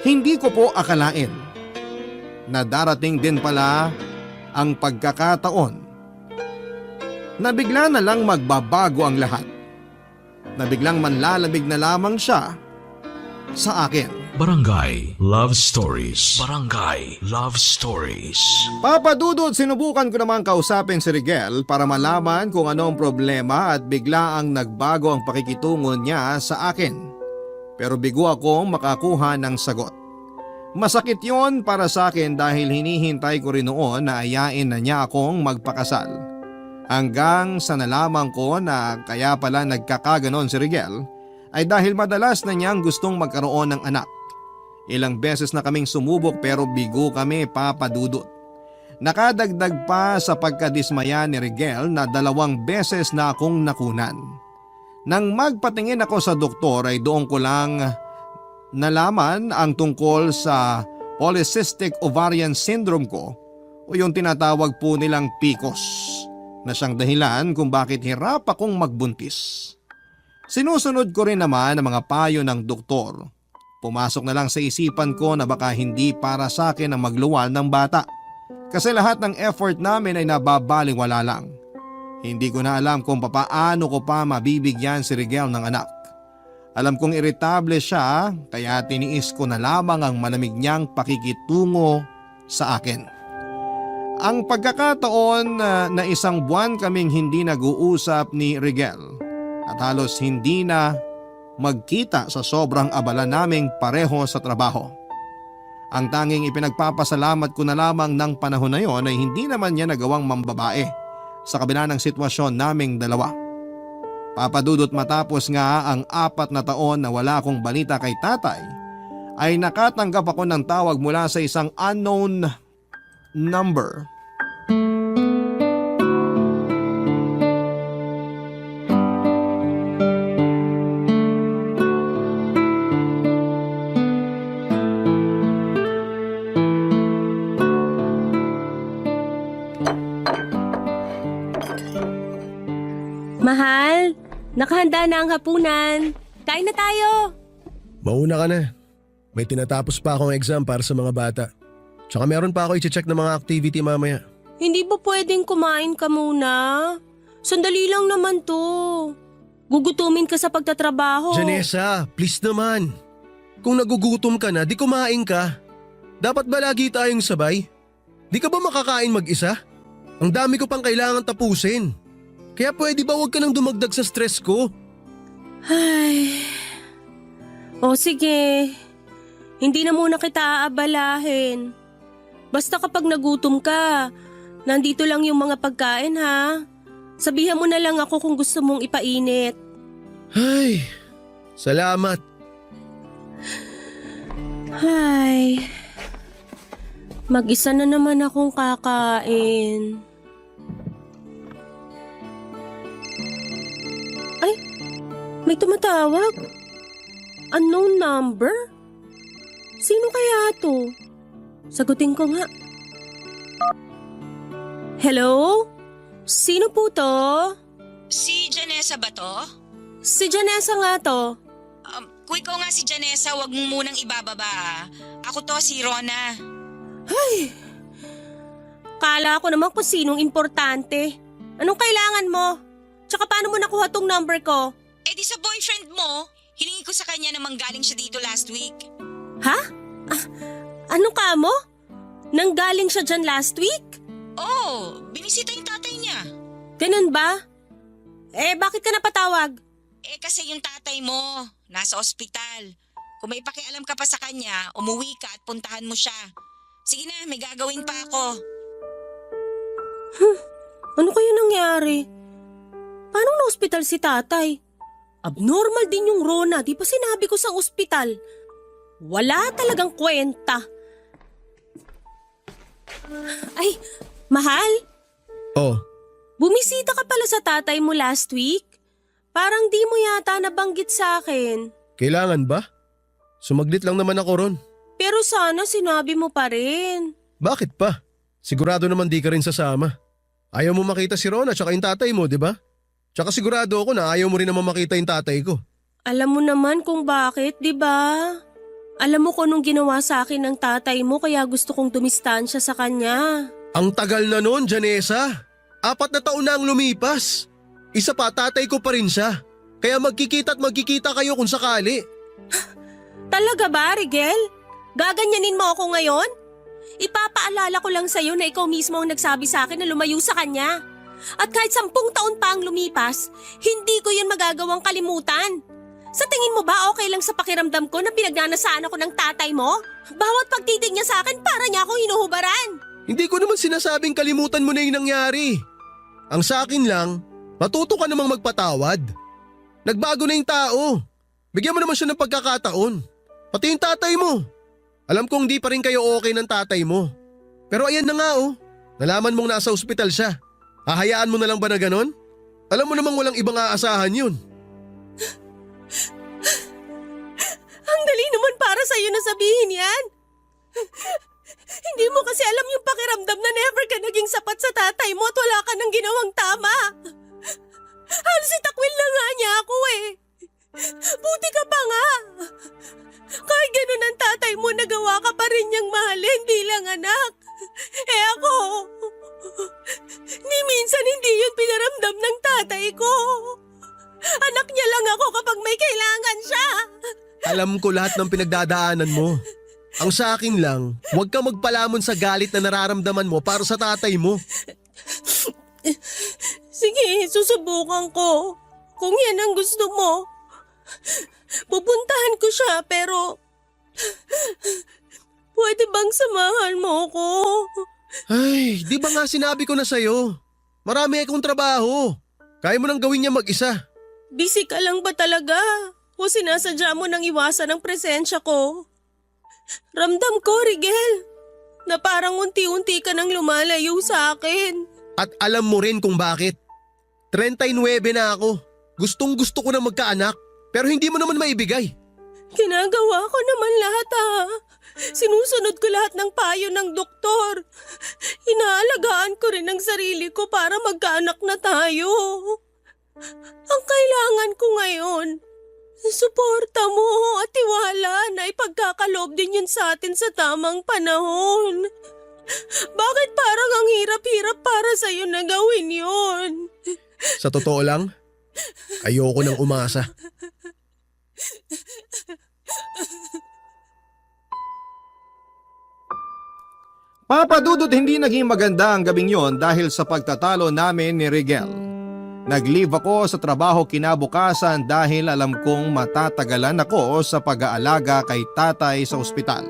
Hindi ko po akalain na darating din pala ang pagkakataon na bigla na lang magbabago ang lahat. Na biglang manlalamig na lamang siya sa akin. Barangay Love Stories. Barangay Love Stories. Papa Dudut, sinubukan ko naman kausapin si Rigel para malaman kung ano ang problema at bigla ang nagbago ang pakikitungo niya sa akin. Pero bigo akong makakuha ng sagot. Masakit yon para sa akin dahil hinihintay ko rin noon na ayain na niya akong magpakasal. Hanggang sa nalaman ko na kaya pala nagkakaganon si Rigel ay dahil madalas na niyang gustong magkaroon ng anak. Ilang beses na kaming sumubok pero bigo kami, Papa Dudut. Nakadagdag pa sa pagkadismaya ni Rigel na 2 beses na akong nakunan. Nang magpatingin ako sa doktor ay doon ko lang nalaman ang tungkol sa polycystic ovarian syndrome ko o yung tinatawag po nilang PCOS na siyang dahilan kung bakit hirap akong magbuntis. Sinusunod ko rin naman ang mga payo ng doktor. Pumasok na lang sa isipan ko na baka hindi para sa akin ang magluwal ng bata. Kasi lahat ng effort namin ay nababaliwala lang. Hindi ko na alam kung papaano ko pa mabibigyan si Rigel ng anak. Alam kong iritable siya kaya tiniis ko na lamang ang malamig niyang pakikitungo sa akin. Ang pagkakataon na 1 buwan kaming hindi nag-uusap ni Rigel at halos hindi na magkita sa sobrang abala naming pareho sa trabaho. Ang tanging ipinagpapasalamat ko na lamang ng panahon na yon ay hindi naman niya nagawang mambabae sa kabila ng sitwasyon naming dalawa. Papa Dudut, matapos nga ang 4 na taon na wala akong balita kay tatay, ay nakatanggap ako ng tawag mula sa isang unknown number. Mahal, nakahanda na ang hapunan. Kain na tayo. Mauna ka na. May tinatapos pa akong exam para sa mga bata. Tsaka meron pa ako i-check ng mga activity mamaya. Hindi ba pwedeng kumain ka muna? Sandali lang naman to. Gugutumin ka sa pagtatrabaho. Janessa, please naman. Kung nagugutom ka na, di kumain ka. Dapat ba lagi tayong sabay? Di ka ba makakain mag-isa? Ang dami ko pang kailangan tapusin. Kaya pwede ba huwag ka nang dumagdag sa stress ko? Ay. O sige. Hindi na muna kita aabalahin. Basta kapag nagutom ka, nandito lang yung mga pagkain ha. Sabihan mo na lang ako kung gusto mong ipainit. Ay, salamat. Ay. Mag-isa na naman akong kakain. Ay, may tumatawag. Unknown number? Sino kaya to? Sagutin ko nga. Hello? Sino po to? Si Janessa ba to? Si Janessa nga to. Kung ikaw nga si Janessa, wag mo munang ibababa. Ako to, si Rona. Kala ko naman kung sinong importante. Anong kailangan mo? Tsaka paano mo nakuha tong number ko? Eh di sa boyfriend mo, hiningi ko sa kanya na manggaling siya dito last week. Ha? Ano ka mo? Nanggaling siya dyan last week? Oo, binisita yung tatay niya. Ganun ba? Eh, bakit ka napatawag? Eh kasi yung tatay mo, nasa ospital. Kung may pakialam ka pa sa kanya, umuwi ka at puntahan mo siya. Sige na, may gagawin pa ako. Ano kaya nangyari? Paano na-ospital si tatay? Abnormal din yung Rona, di ba sinabi ko sa ospital? Wala talagang kwenta. Ay, mahal, Oh, bumisita ka pala sa tatay mo last week? Parang di mo yata nabanggit sa akin. kailangan ba? Sumaglit lang naman ako ron. Pero sana sinabi mo pa rin. Bakit pa? Sigurado naman di ka rin sasama. Ayaw mo makita si Ron at saka yung tatay mo, di ba? Tsaka sigurado ako na ayaw mo rin naman makita yung tatay ko. Alam mo naman kung bakit, di ba? Alam mo ko nung ginawa sa akin ng tatay mo kaya gusto kong dumistansya sa kanya. Ang tagal na nun, Janessa. 4 na taon na ang lumipas. Isa pa, tatay ko pa rin siya. Kaya magkikita at magkikita kayo kung sakali. Talaga ba, Rigel? Gaganyanin mo ako ngayon? Ipapaalala ko lang sa'yo na ikaw mismo ang nagsabi sa akin na lumayo sa kanya. At kahit 10 taon pa ang lumipas, hindi ko yun magagawang kalimutan. Sa tingin mo ba okay lang sa pakiramdam ko na pinagnanasaan ako ng tatay mo? Bawat pagtitig niya sa akin para niya akong hinuhubaran. Hindi ko naman sinasabing kalimutan mo na yung nangyari. Ang sa akin lang, matuto ka namang magpatawad. Nagbago na yung tao. Bigyan mo naman siya ng pagkakataon. Pati yung tatay mo. Alam kong di pa rin kayo okay ng tatay mo. Pero ayan na nga oh. Nalaman mong nasa ospital siya. Hahayaan mo na lang ba na ganon? Alam mo namang walang ibang aasahan yun. Ang dali naman para sa'yo na sabihin yan. Hindi mo kasi alam yung pakiramdam na never ka naging sapat sa tatay mo at wala ka nang ginawang tama. Halos itakwil na nga niya ako eh. Buti ka pa nga. Kahit ganun ang tatay mo, nagawa ka pa rin niyang mahalin bilang anak. Eh ako, ni minsan hindi yun pinaramdam ng tatay ko. Anak niya lang ako kapag may kailangan siya. Alam ko lahat ng pinagdadaanan mo. Ang sa akin lang, huwag ka magpalamon sa galit na nararamdaman mo para sa tatay mo. Sige, susubukan ko. Kung yan ang gusto mo. Pupuntahan ko siya pero pwede bang samahan mo ko? Ay, di ba nga sinabi ko na sa'yo? Marami akong trabaho. Kaya mo nang gawin niya mag-isa. Busy ka lang ba talaga? O sinasadya mo nang iwasan ang presensya ko? Ramdam ko, Rigel, na parang unti-unti ka nang lumalayo sa akin. At alam mo rin kung bakit. 39 na ako. Gustong gusto ko na magkaanak. Pero hindi mo naman maibigay. Ginagawa ko naman lahat Sinusunod ko lahat ng payo ng doktor. Inaalagaan ko rin ang sarili ko para magkaanak na tayo. Ang kailangan ko ngayon, suporta mo at tiwala na ipagkakaloob din yun sa atin sa tamang panahon. Bakit parang ang hirap-hirap para sa'yo na gawin yun? Sa totoo lang, ayoko nang umasa. Papa Dudut, hindi naging maganda ang gabing yon dahil sa pagtatalo namin ni Rigel. Nag-leave ako sa trabaho kinabukasan dahil alam kong matatagalan ako sa pag-aalaga kay tatay sa ospital.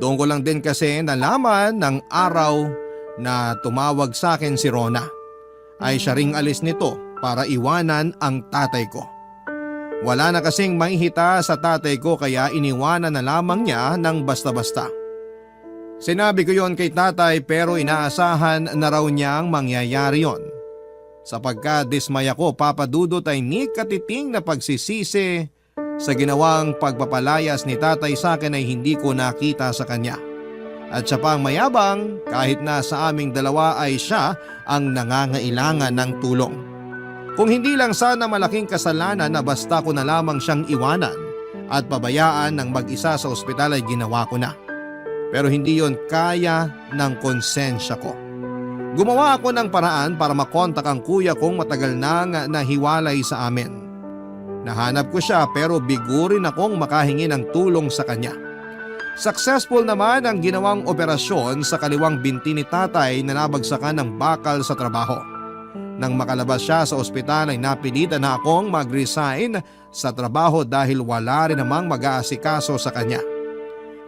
Doon ko lang din kasi nalaman ng araw na tumawag sa akin si Rona. Ay siya ring alis nito para iwanan ang tatay ko. Wala na kasing mahihita sa tatay ko kaya iniwanan na lamang niya ng basta-basta. Sinabi ko yon kay tatay pero inaasahan na raw niyang mangyayari yon. Sa pagka-dismaya ko, Papa Dudut, ay ni katiting na pagsisisi sa ginawang pagpapalayas ni tatay sa akin ay hindi ko nakita sa kanya. At siya pa ang mayabang kahit na sa aming dalawa ay siya ang nangangailangan ng tulong. Kung hindi lang sana malaking kasalanan na basta ko na lamang siyang iwanan at pabayaan ng mag-isa sa ospital ay ginawa ko na. Pero hindi yon kaya ng konsensya ko. Gumawa ako ng paraan para makontak ang kuya kong matagal nang nahiwalay sa amin. Nahanap ko siya pero bigo rin akong makahingi ng tulong sa kanya. Successful naman ang ginawang operasyon sa kaliwang binti ni tatay na nabagsakan ng bakal sa trabaho. Nang makalabas siya sa ospital ay napilitan na akong mag-resign sa trabaho dahil wala rin namang mag-aasikaso sa kanya.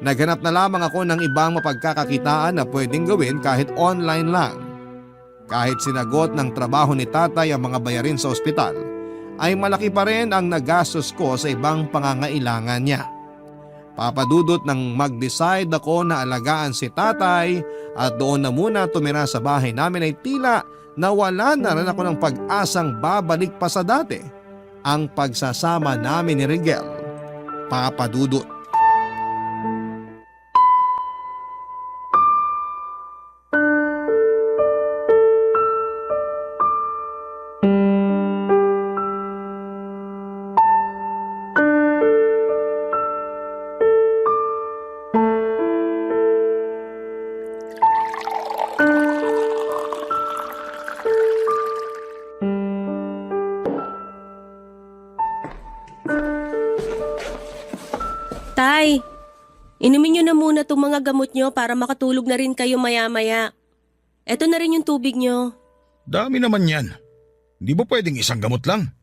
Naghanap na lamang ako ng ibang mapagkakakitaan na pwedeng gawin kahit online lang. Kahit sinagot ng trabaho ni tatay ang mga bayarin sa ospital, ay malaki pa rin ang nagastos ko sa ibang pangangailangan niya. Papadudot nang mag-decide ako na alagaan si tatay at doon na muna tumira sa bahay namin ay tila nawala na rin ako ng pag-asang babalik pa sa dati ang pagsasama namin ni Rigel. Papadudot. Tay, inumin nyo na muna itong mga gamot nyo para makatulog na rin kayo maya-maya. Eto na rin yung tubig nyo. Dami naman yan. Hindi ba pwedeng isang gamot lang?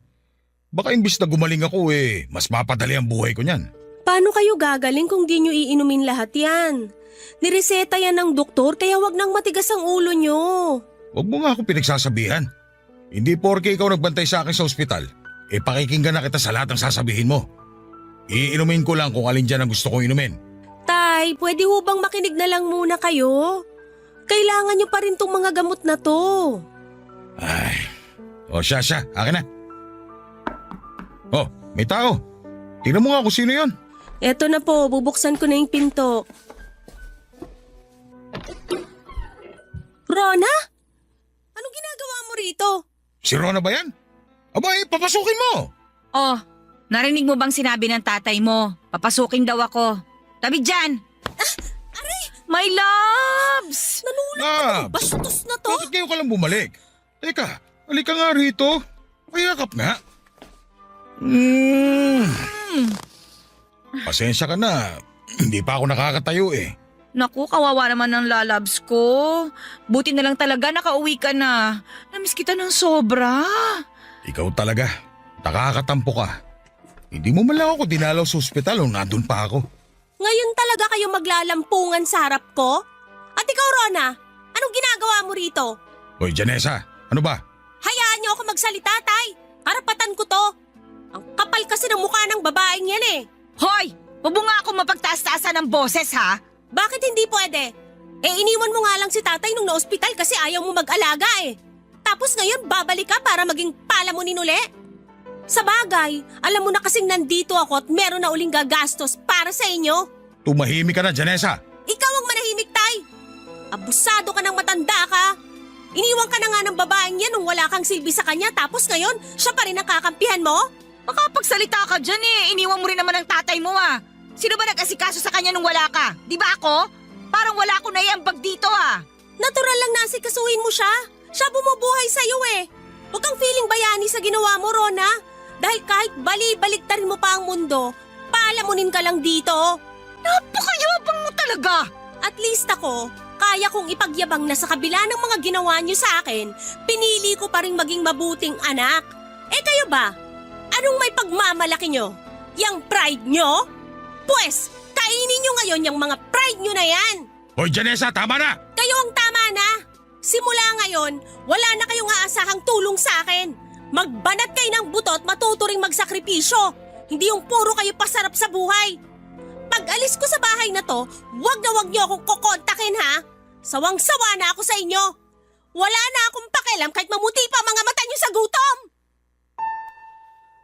Baka imbis na gumaling ako mas mapadali ang buhay ko niyan. Paano kayo gagaling kung di nyo iinumin lahat yan? Nireseta yan ng doktor kaya wag nang matigas ang ulo nyo. Huwag mo nga ako pinagsasabihan. Hindi porke ikaw nagbantay sa akin sa ospital, pakikinggan na kita sa lahat ng sasabihin mo. Iinumin ko lang kung alin dyan ang gusto kong inumin. Tay, pwede ho bang makinig na lang muna kayo? Kailangan nyo pa rin tong mga gamot na to. Ay, siya, akin na. May tao. Tingnan mo nga kung sino yon. Eto na po, bubuksan ko na yung pinto. Rona? Anong ginagawa mo rito? Si Rona ba yan? Abay, papasukin mo. Oh, narinig mo bang sinabi ng tatay mo? Papasukin daw ako. Tabi dyan! My loves! Labs, Bastos na to? bakit kayo ka lang bumalik? Teka, halika nga rito. Payakap nga. Pasensya ka na. Hindi pa ako nakakatayo Naku, kawawa naman ng lalabs ko. Buti na lang talaga nakauwi ka na. Namiss kita ng sobra. Ikaw talaga. Nakakatampo ka. Hindi mo man lang ako dinalaw sa ospital nung nandun pa ako. Ngayon talaga kayo maglalampungan sa harap ko? At ikaw, Rona, anong ginagawa mo rito? Hoy, Janessa, ano ba? Hayaan niyo ako magsalita, Tay. Karapatan ko to. Ang kapal kasi ng mukha ng babaeng yan Hoy! Huwag mo nga ako mapagtaas-taasan ng boses ha? Bakit hindi pwede? Iniwan mo nga lang si tatay nung na-ospital kasi ayaw mo mag-alaga Tapos ngayon babalik ka para maging palamunin uli? Sa bagay, alam mo na kasing nandito ako at meron na uling gagastos para sa inyo. Tumahimik ka na, Janessa. Ikaw ang manahimik, Tay. Abusado ka ng matanda ka. Iniwan ka na nga ng babaeng yan nung wala kang silbi sa kanya tapos ngayon siya pa rin ang kakampihan mo? Makapagsalita ka dyan Iniwan mo rin naman ang tatay mo Sino ba nag-asikaso sa kanya nung wala ka? Di ba ako? Parang wala ko na iambag dito Natural lang na asikasuhin mo siya. Siya bumubuhay sa'yo Huwag kang feeling bayani sa ginawa mo, Rona. Dahil kahit bali-baliktarin mo pa ang mundo, palamunin ka lang dito. Napakayabang mo talaga! At least ako, kaya kong ipagyabang na sa kabila ng mga ginawa niyo sa akin, pinili ko pa rin maging mabuting anak. Kayo ba? Anong may pagmamalaki nyo? Yang pride nyo? Pwes, kainin nyo ngayon yung mga pride nyo na yan. Hoy, Janessa, tama na! Kayo ang tama na. Simula ngayon, wala na kayong aasahang tulong sa akin. Magbanat kayo ng buto at matuto ring magsakripisyo. Hindi yung puro kayo pasarap sa buhay. Pag alis ko sa bahay na to, wag niyo akong kukontakin ha. Sawang-sawa na ako sa inyo. Wala na akong pakialam kahit mamuti pa mga mata niyo sa gutom.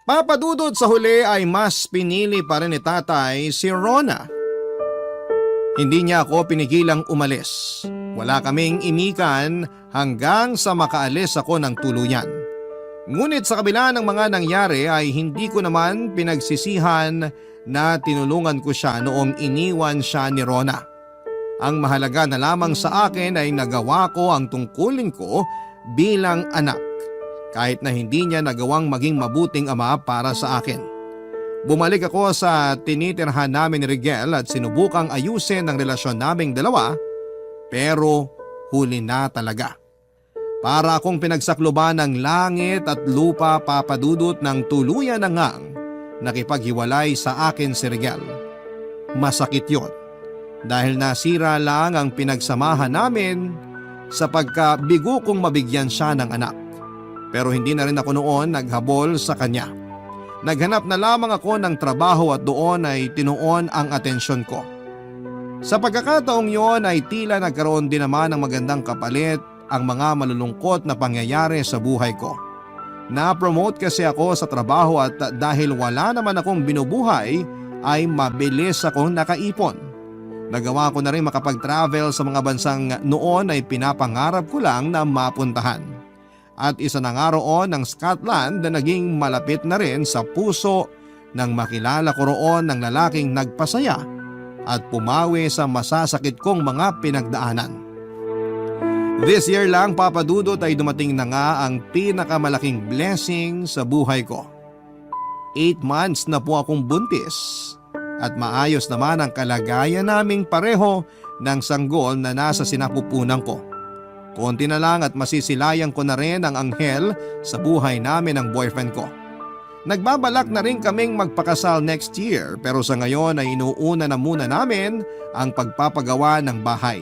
Papadudod sa huli ay mas pinili pa rin ni tatay si Rona. Hindi niya ako pinigilang umalis. Wala kaming imikan hanggang sa makaalis ako ng tuluyan. Ngunit sa kabila ng mga nangyari ay hindi ko naman pinagsisihan na tinulungan ko siya noong iniwan siya ni Rona. Ang mahalaga na lamang sa akin ay nagawa ko ang tungkulin ko bilang anak. Kahit na hindi niya nagawang maging mabuting ama para sa akin. Bumalik ako sa tinitirhan namin ni Rigel at sinubukang ayusin ang relasyon naming dalawa, pero huli na talaga. Para akong pinagsakluban ng langit at lupa, Papadudot, ng tuluyan na ngang nakipaghiwalay sa akin si Rigel. Masakit yon dahil nasira lang ang pinagsamahan namin sa pagkabigo kong mabigyan siya ng anak. Pero hindi na rin ako noon naghabol sa kanya. Naghanap na lamang ako ng trabaho at doon ay tinuon ang atensyon ko. Sa pagkakataong yon ay tila nagkaroon din naman ng magandang kapalit ang mga malulungkot na pangyayari sa buhay ko. Na-promote kasi ako sa trabaho at dahil wala naman akong binubuhay ay mabilis akong nakaipon. Nagawa ko na rin makapag-travel sa mga bansang noon ay pinapangarap ko lang na mapuntahan. At isa na nga roon ng Scotland na naging malapit na rin sa puso nang makilala ko roon ng lalaking nagpasaya at pumawi sa masasakit kong mga pinagdaanan. This year lang, Papadudot, ay dumating na nga ang pinakamalaking blessing sa buhay ko. 8 months na po akong buntis at maayos naman ang kalagayan naming pareho ng sanggol na nasa sinapupunan ko. Konti na lang at masisilayan ko na rin ang anghel sa buhay namin ng boyfriend ko. Nagbabalak na rin kaming magpakasal next year pero sa ngayon ay inuuna na muna namin ang pagpapagawa ng bahay.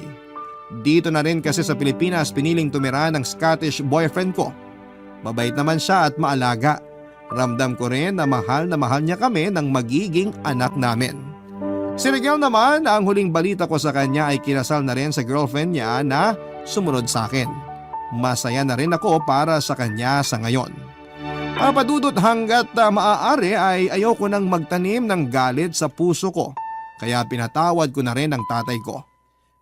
Dito na rin kasi sa Pilipinas piniling tumira ng Scottish boyfriend ko. Mabait naman siya at maalaga. Ramdam ko rin na mahal niya kami ng magiging anak namin. Si Rigel naman, ang huling balita ko sa kanya ay kinasal na rin sa girlfriend niya na sumunod sa akin. Masaya na rin ako para sa kanya sa ngayon. Papadudot hanggat maaari ay ayoko nang magtanim ng galit sa puso ko. Kaya pinatawad ko na rin ang tatay ko.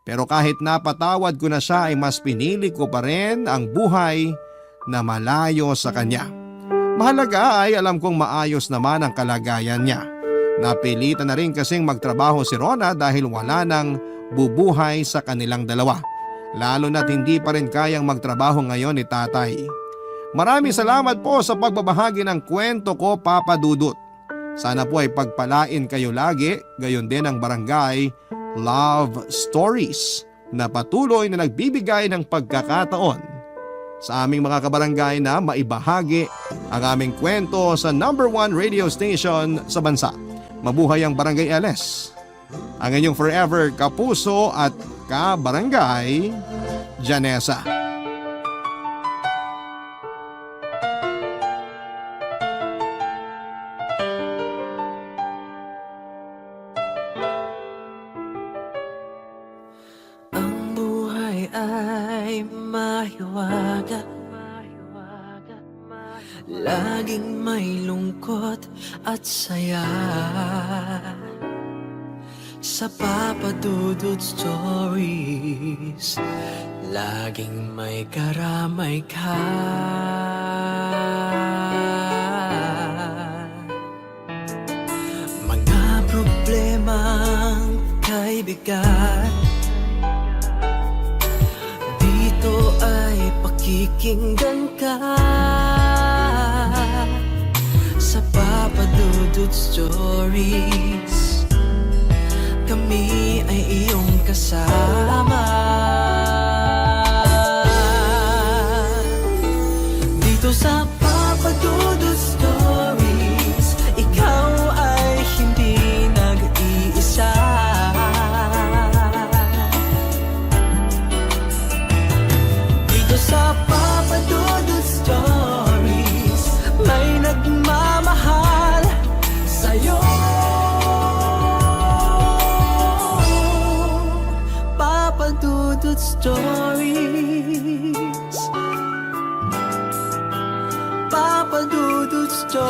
Pero kahit napatawad ko na siya ay mas pinili ko pa rin ang buhay na malayo sa kanya. Mahalaga ay alam kong maayos naman ang kalagayan niya. Napilitan na rin kasing magtrabaho si Rona dahil wala nang bubuhay sa kanilang dalawa. Lalo na't hindi pa rin kayang magtrabaho ngayon ni tatay. Maraming salamat po sa pagbabahagi ng kwento ko, Papa Dudut. Sana po ay pagpalain kayo lagi, gayon din ang Barangay Love Stories na patuloy na nagbibigay ng pagkakataon sa aming mga kabarangay na maibahagi ang aming kwento sa #1 radio station sa bansa. Mabuhay ang Barangay LS. Ang inyong forever kapuso at kabarangay, Janessa. Ang buhay ay mahiwaga, laging may lungkot at saya. Sa Papa Dudut Stories, laging may karamay ka. Mga problemang kaibigan, dito ay pakikinggan ka. Sa Papa Dudut Stories, kami ay iyong kasama. Dito sa Papa Dudut Stories, ikaw ay hindi nag-iisa. Dito sa Papa Dudut Stories, may nagmamahal sa'yo. Papa Dudut Stories, Papa Dudut Stories,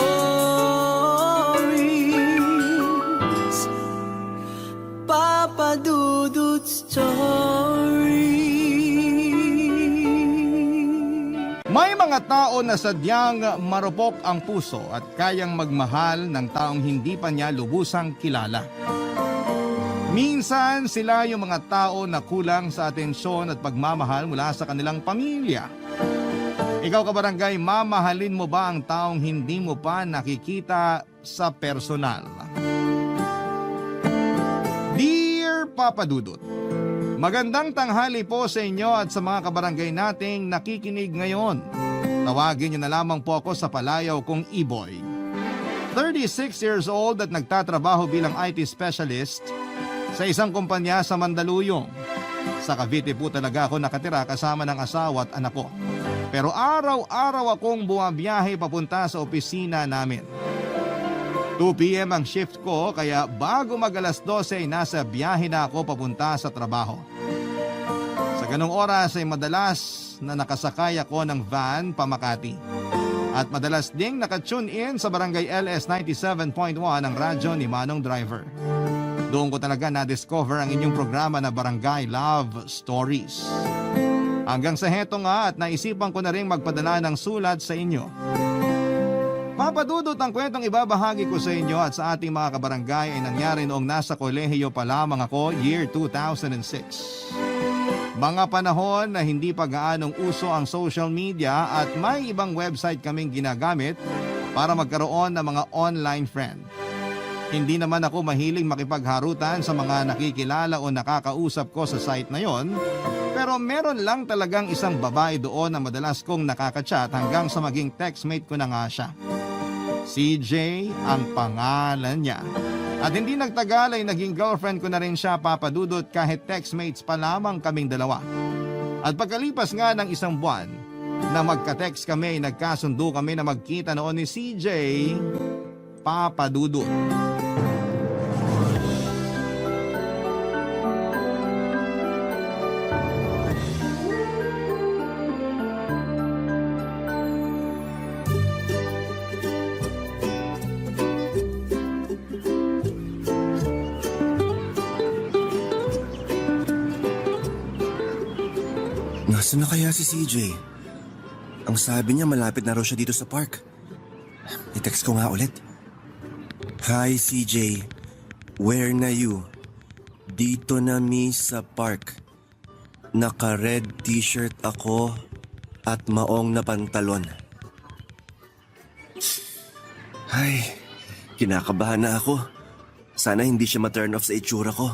Papa Dudut Stories. May mga tao na sadyang marupok ang puso at kayang magmahal ng taong hindi pa niya lubusang kilala. Minsan sila yung mga tao na kulang sa atensyon at pagmamahal mula sa kanilang pamilya. Ikaw kabarangay, mamahalin mo ba ang taong hindi mo pa nakikita sa personal? Dear Papa Dudut, magandang tanghali po sa inyo at sa mga kabarangay nating nakikinig ngayon. Tawagin niyo na lamang po ako sa palayaw kong Iboy. 36 years old at nagtatrabaho bilang IT specialist sa isang kumpanya sa Mandaluyong. Sa Cavite po talaga ako nakatira kasama ng asawa at anak ko. Pero araw-araw akong bumabiyahe papunta sa opisina namin. 2 p.m. ang shift ko kaya bago mag-alas 12 ay nasa biyahe na ako papunta sa trabaho. Sa ganong oras ay madalas na nakasakay ako ng van pa Makati. At madalas ding nakatune in sa Barangay LS 97.1 ang radyo ni Manong Driver. Doon ko talaga na-discover ang inyong programa na Barangay Love Stories. Hanggang sa heto nga at naisipan ko na rin magpadala ng sulat sa inyo. Papadudot ang kwentong ibabahagi ko sa inyo at sa ating mga kabarangay ay nangyari noong nasa kolehiyo pa lamang ako, year 2006. Mga panahon na hindi pa gaanong uso ang social media at may ibang website kaming ginagamit para magkaroon ng mga online friend. Hindi naman ako mahiling makipagharutan sa mga nakikilala o nakakausap ko sa site na yon. Pero meron lang talagang isang babae doon na madalas kong nakakachat hanggang sa maging textmate ko na nga siya. CJ ang pangalan niya. At hindi nagtagal ay naging girlfriend ko na rin siya, Papa Dudut, kahit textmates pa lamang kaming dalawa. At pagkalipas nga ng isang buwan na magka-text kami, nagkasundo kami na magkita noon ni CJ, Papa Dudut. Nasaan na kaya si CJ? Ang sabi niya malapit na raw siya dito sa park. I-text ko nga ulit. Hi CJ, where na you? Dito na mi sa park. Naka-red t-shirt ako at maong na pantalon. Ay, kinakabahan na ako. Sana hindi siya ma-turn off sa itsura ko.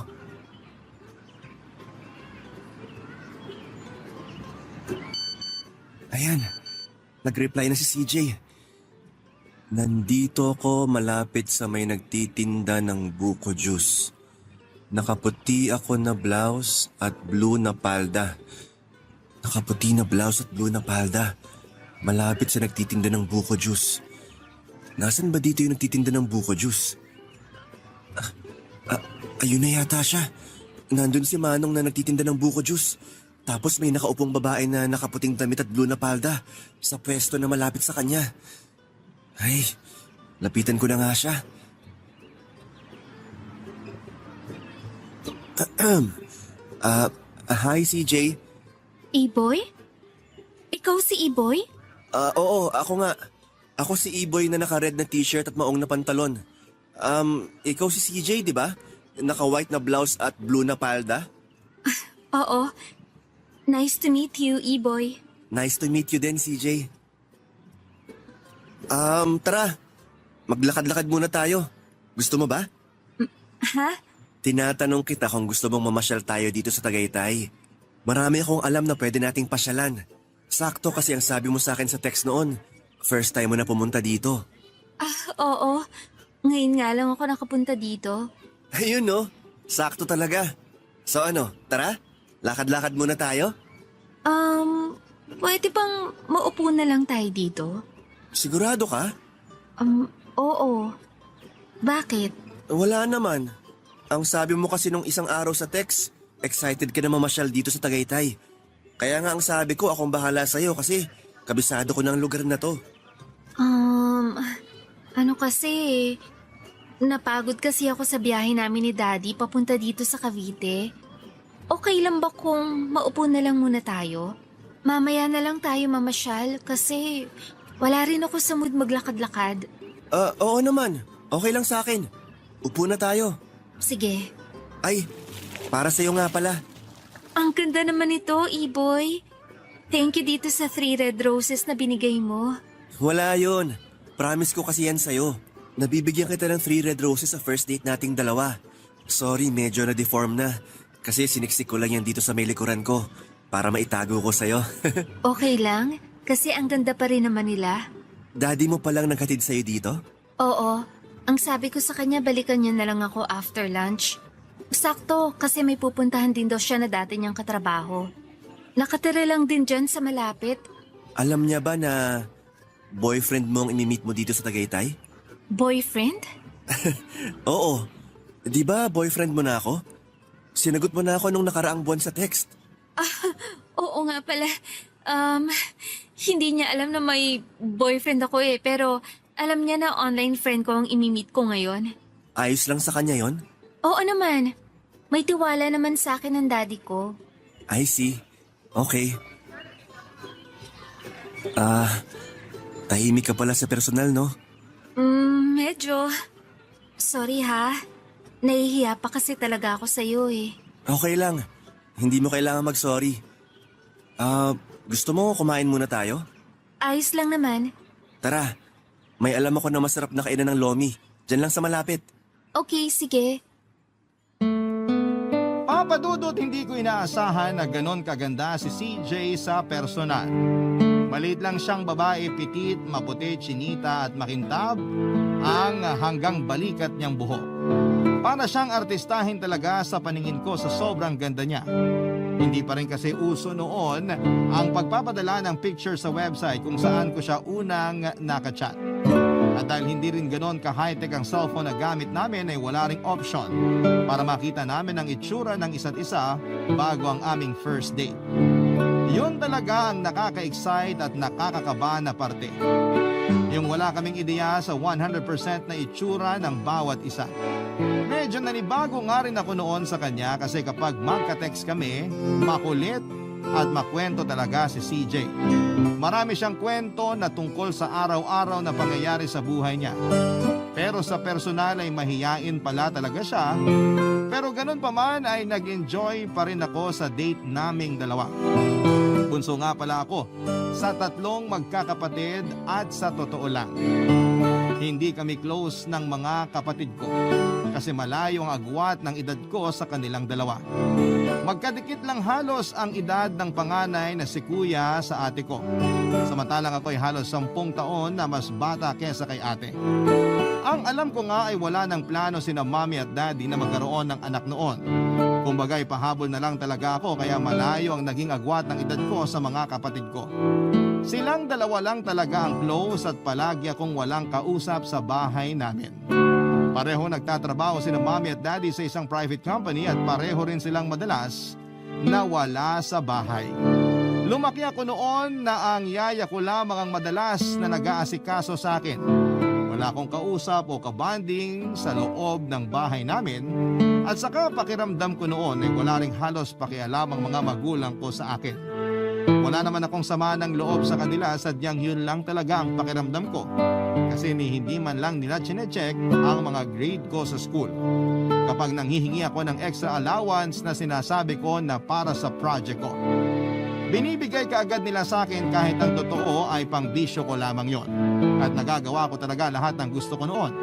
Ayan, nag-reply na si CJ. Nandito ako malapit sa may nagtitinda ng buko juice. Nakaputi ako na blouse at blue na palda. Nakaputi na blouse at blue na palda. Malapit sa nagtitinda ng buko juice. Nasaan ba dito yung nagtitinda ng buko juice? Ayun na yata siya. Nandun si Manong na nagtitinda ng buko juice. Tapos may nakaupong babae na nakaputing damit at blue na palda sa pwesto na malapit sa kanya. Ay, lapitan ko na nga siya. Hi CJ. E-boy? Ikaw si E-boy? Oo, ako nga. Ako si E-boy na naka-red na t-shirt at maong na pantalon. Ikaw si CJ, di ba? Naka-white na blouse at blue na palda? Oo. Nice to meet you, E-boy. Nice to meet you din, CJ. Tara. Maglakad-lakad muna tayo. Gusto mo ba? Ha? Tinatanong kita kung gusto mong mamasyal tayo dito sa Tagaytay. Marami akong alam na pwede nating pasyalan. Sakto kasi ang sabi mo sa akin sa text noon. First time mo na pumunta dito. Oo. Ngayon nga lang ako nakapunta dito. Ayun no, sakto talaga. So ano, tara? Lakad-lakad muna tayo? Pwede bang maupo na lang tayo dito? Sigurado ka? Oo. Bakit? Wala naman. Ang sabi mo kasi nung isang araw sa text, excited ka na mamasyal dito sa Tagaytay. Kaya nga ang sabi ko, akong bahala sa'yo kasi kabisado ko ng lugar na to. Ano kasi, napagod kasi ako sa biyahe namin ni Daddy papunta dito sa Cavite. Okay lang ba kung maupo na lang muna tayo? Mamaya na lang tayo mamasyal kasi wala rin ako sa mood maglakad-lakad. Oo naman. Okay lang sa akin. Upo na tayo. Sige. Ay, para sa'yo nga pala. Ang ganda naman ito, E-boy. Thank you dito sa 3 red roses na binigay mo. Wala yon. Promise ko kasi yan sa'yo. Nabibigyan kita ng 3 red roses sa first date nating dalawa. Sorry, medyo na-deform na. Kasi siniksik ko lang yan dito sa may likuran ko para maitago ko sa'yo. Okay lang, kasi ang ganda pa rin naman nila. Daddy mo palang naghatid sa'yo dito? Oo, ang sabi ko sa kanya balikan niya na lang ako after lunch. Sakto, kasi may pupuntahan din daw siya na dati niyang katrabaho. Nakatira lang din dyan sa malapit. Alam niya ba na boyfriend mo ang imimit mo dito sa Tagaytay? Boyfriend? Oo. Di ba boyfriend mo na ako? Sinagot mo na ako nung nakaraang buwan sa text. Oo nga pala. Hindi niya alam na may boyfriend ako pero alam niya na online friend ko ang imimit ko ngayon. Ayos lang sa kanya yon? Oo naman. May tiwala naman sa akin ng daddy ko. I see. Okay. Tahimik ka pala sa personal, no? Medyo. Sorry ha. Nahihiya pa kasi talaga ako sa'yo eh. Okay lang. Hindi mo kailangan mag-sorry. Gusto mo kumain muna tayo? Ayos lang naman. Tara. May alam ako na masarap na kainan ng lomi. Diyan lang sa malapit. Okay, sige. Papa Dudut, hindi ko inaasahan na ganon kaganda si CJ sa personal. Maliit lang siyang babae, pitit, maputi, chinita at makintab ang hanggang balikat niyang buhok. Para siyang artistahin talaga sa paningin ko sa sobrang ganda niya. Hindi pa rin kasi uso noon ang pagpapadala ng picture sa website kung saan ko siya unang nakachat. At dahil hindi rin ganon ka-high-tech ang cellphone na gamit namin ay wala ring option para makita namin ang itsura ng isa't isa bago ang aming first date. Yun talaga ang nakaka-excite at nakakakaba na parte. Yung wala kaming ideya sa 100% na itsura ng bawat isa. Medyo nanibago nga rin ako noon sa kanya kasi kapag magka-text kami, makulit at makwento talaga si CJ. Marami siyang kwento na tungkol sa araw-araw na pangyayari sa buhay niya. Pero sa personal ay mahiyain pala talaga siya. Pero ganun pa man ay nag-enjoy pa rin ako sa date naming dalawa. Bunso nga pala ako sa 3 magkakapatid at sa totoo lang, hindi kami close ng mga kapatid ko kasi malayo ang agwat ng edad ko sa kanilang dalawa. Magkadikit lang halos ang edad ng panganay na si kuya sa ate ko. Samantalang ako ay halos 10 taon na mas bata kesa kay ate. Ang alam ko nga ay wala ng plano sina mommy at daddy na magkaroon ng anak noon. Kumbaga'y pahabol na lang talaga ako kaya malayo ang naging agwat ng edad ko sa mga kapatid ko. Silang dalawa lang talaga ang close at palagi akong walang kausap sa bahay namin. Pareho nagtatrabaho sina mommy at daddy sa isang private company at pareho rin silang madalas na wala sa bahay. Lumaki ako noon na ang yaya ko lamang ang madalas na nag-aasikaso sa akin. Wala akong kausap o kabanding sa loob ng bahay namin at saka pakiramdam ko noon ay wala ring halos pakialam ang mga magulang ko sa akin. Wala naman akong sama ng loob sa kanila, sadyang yun lang talaga ang pakiramdam ko. Kasi hindi man lang nila chinecheck ang mga grade ko sa school. Kapag nanghihingi ako ng extra allowance na sinasabi ko na para sa project ko, binibigay kaagad nila sa akin kahit ang totoo ay pang-bisyo ko lamang yon. At nagagawa ko talaga lahat ng gusto ko noon.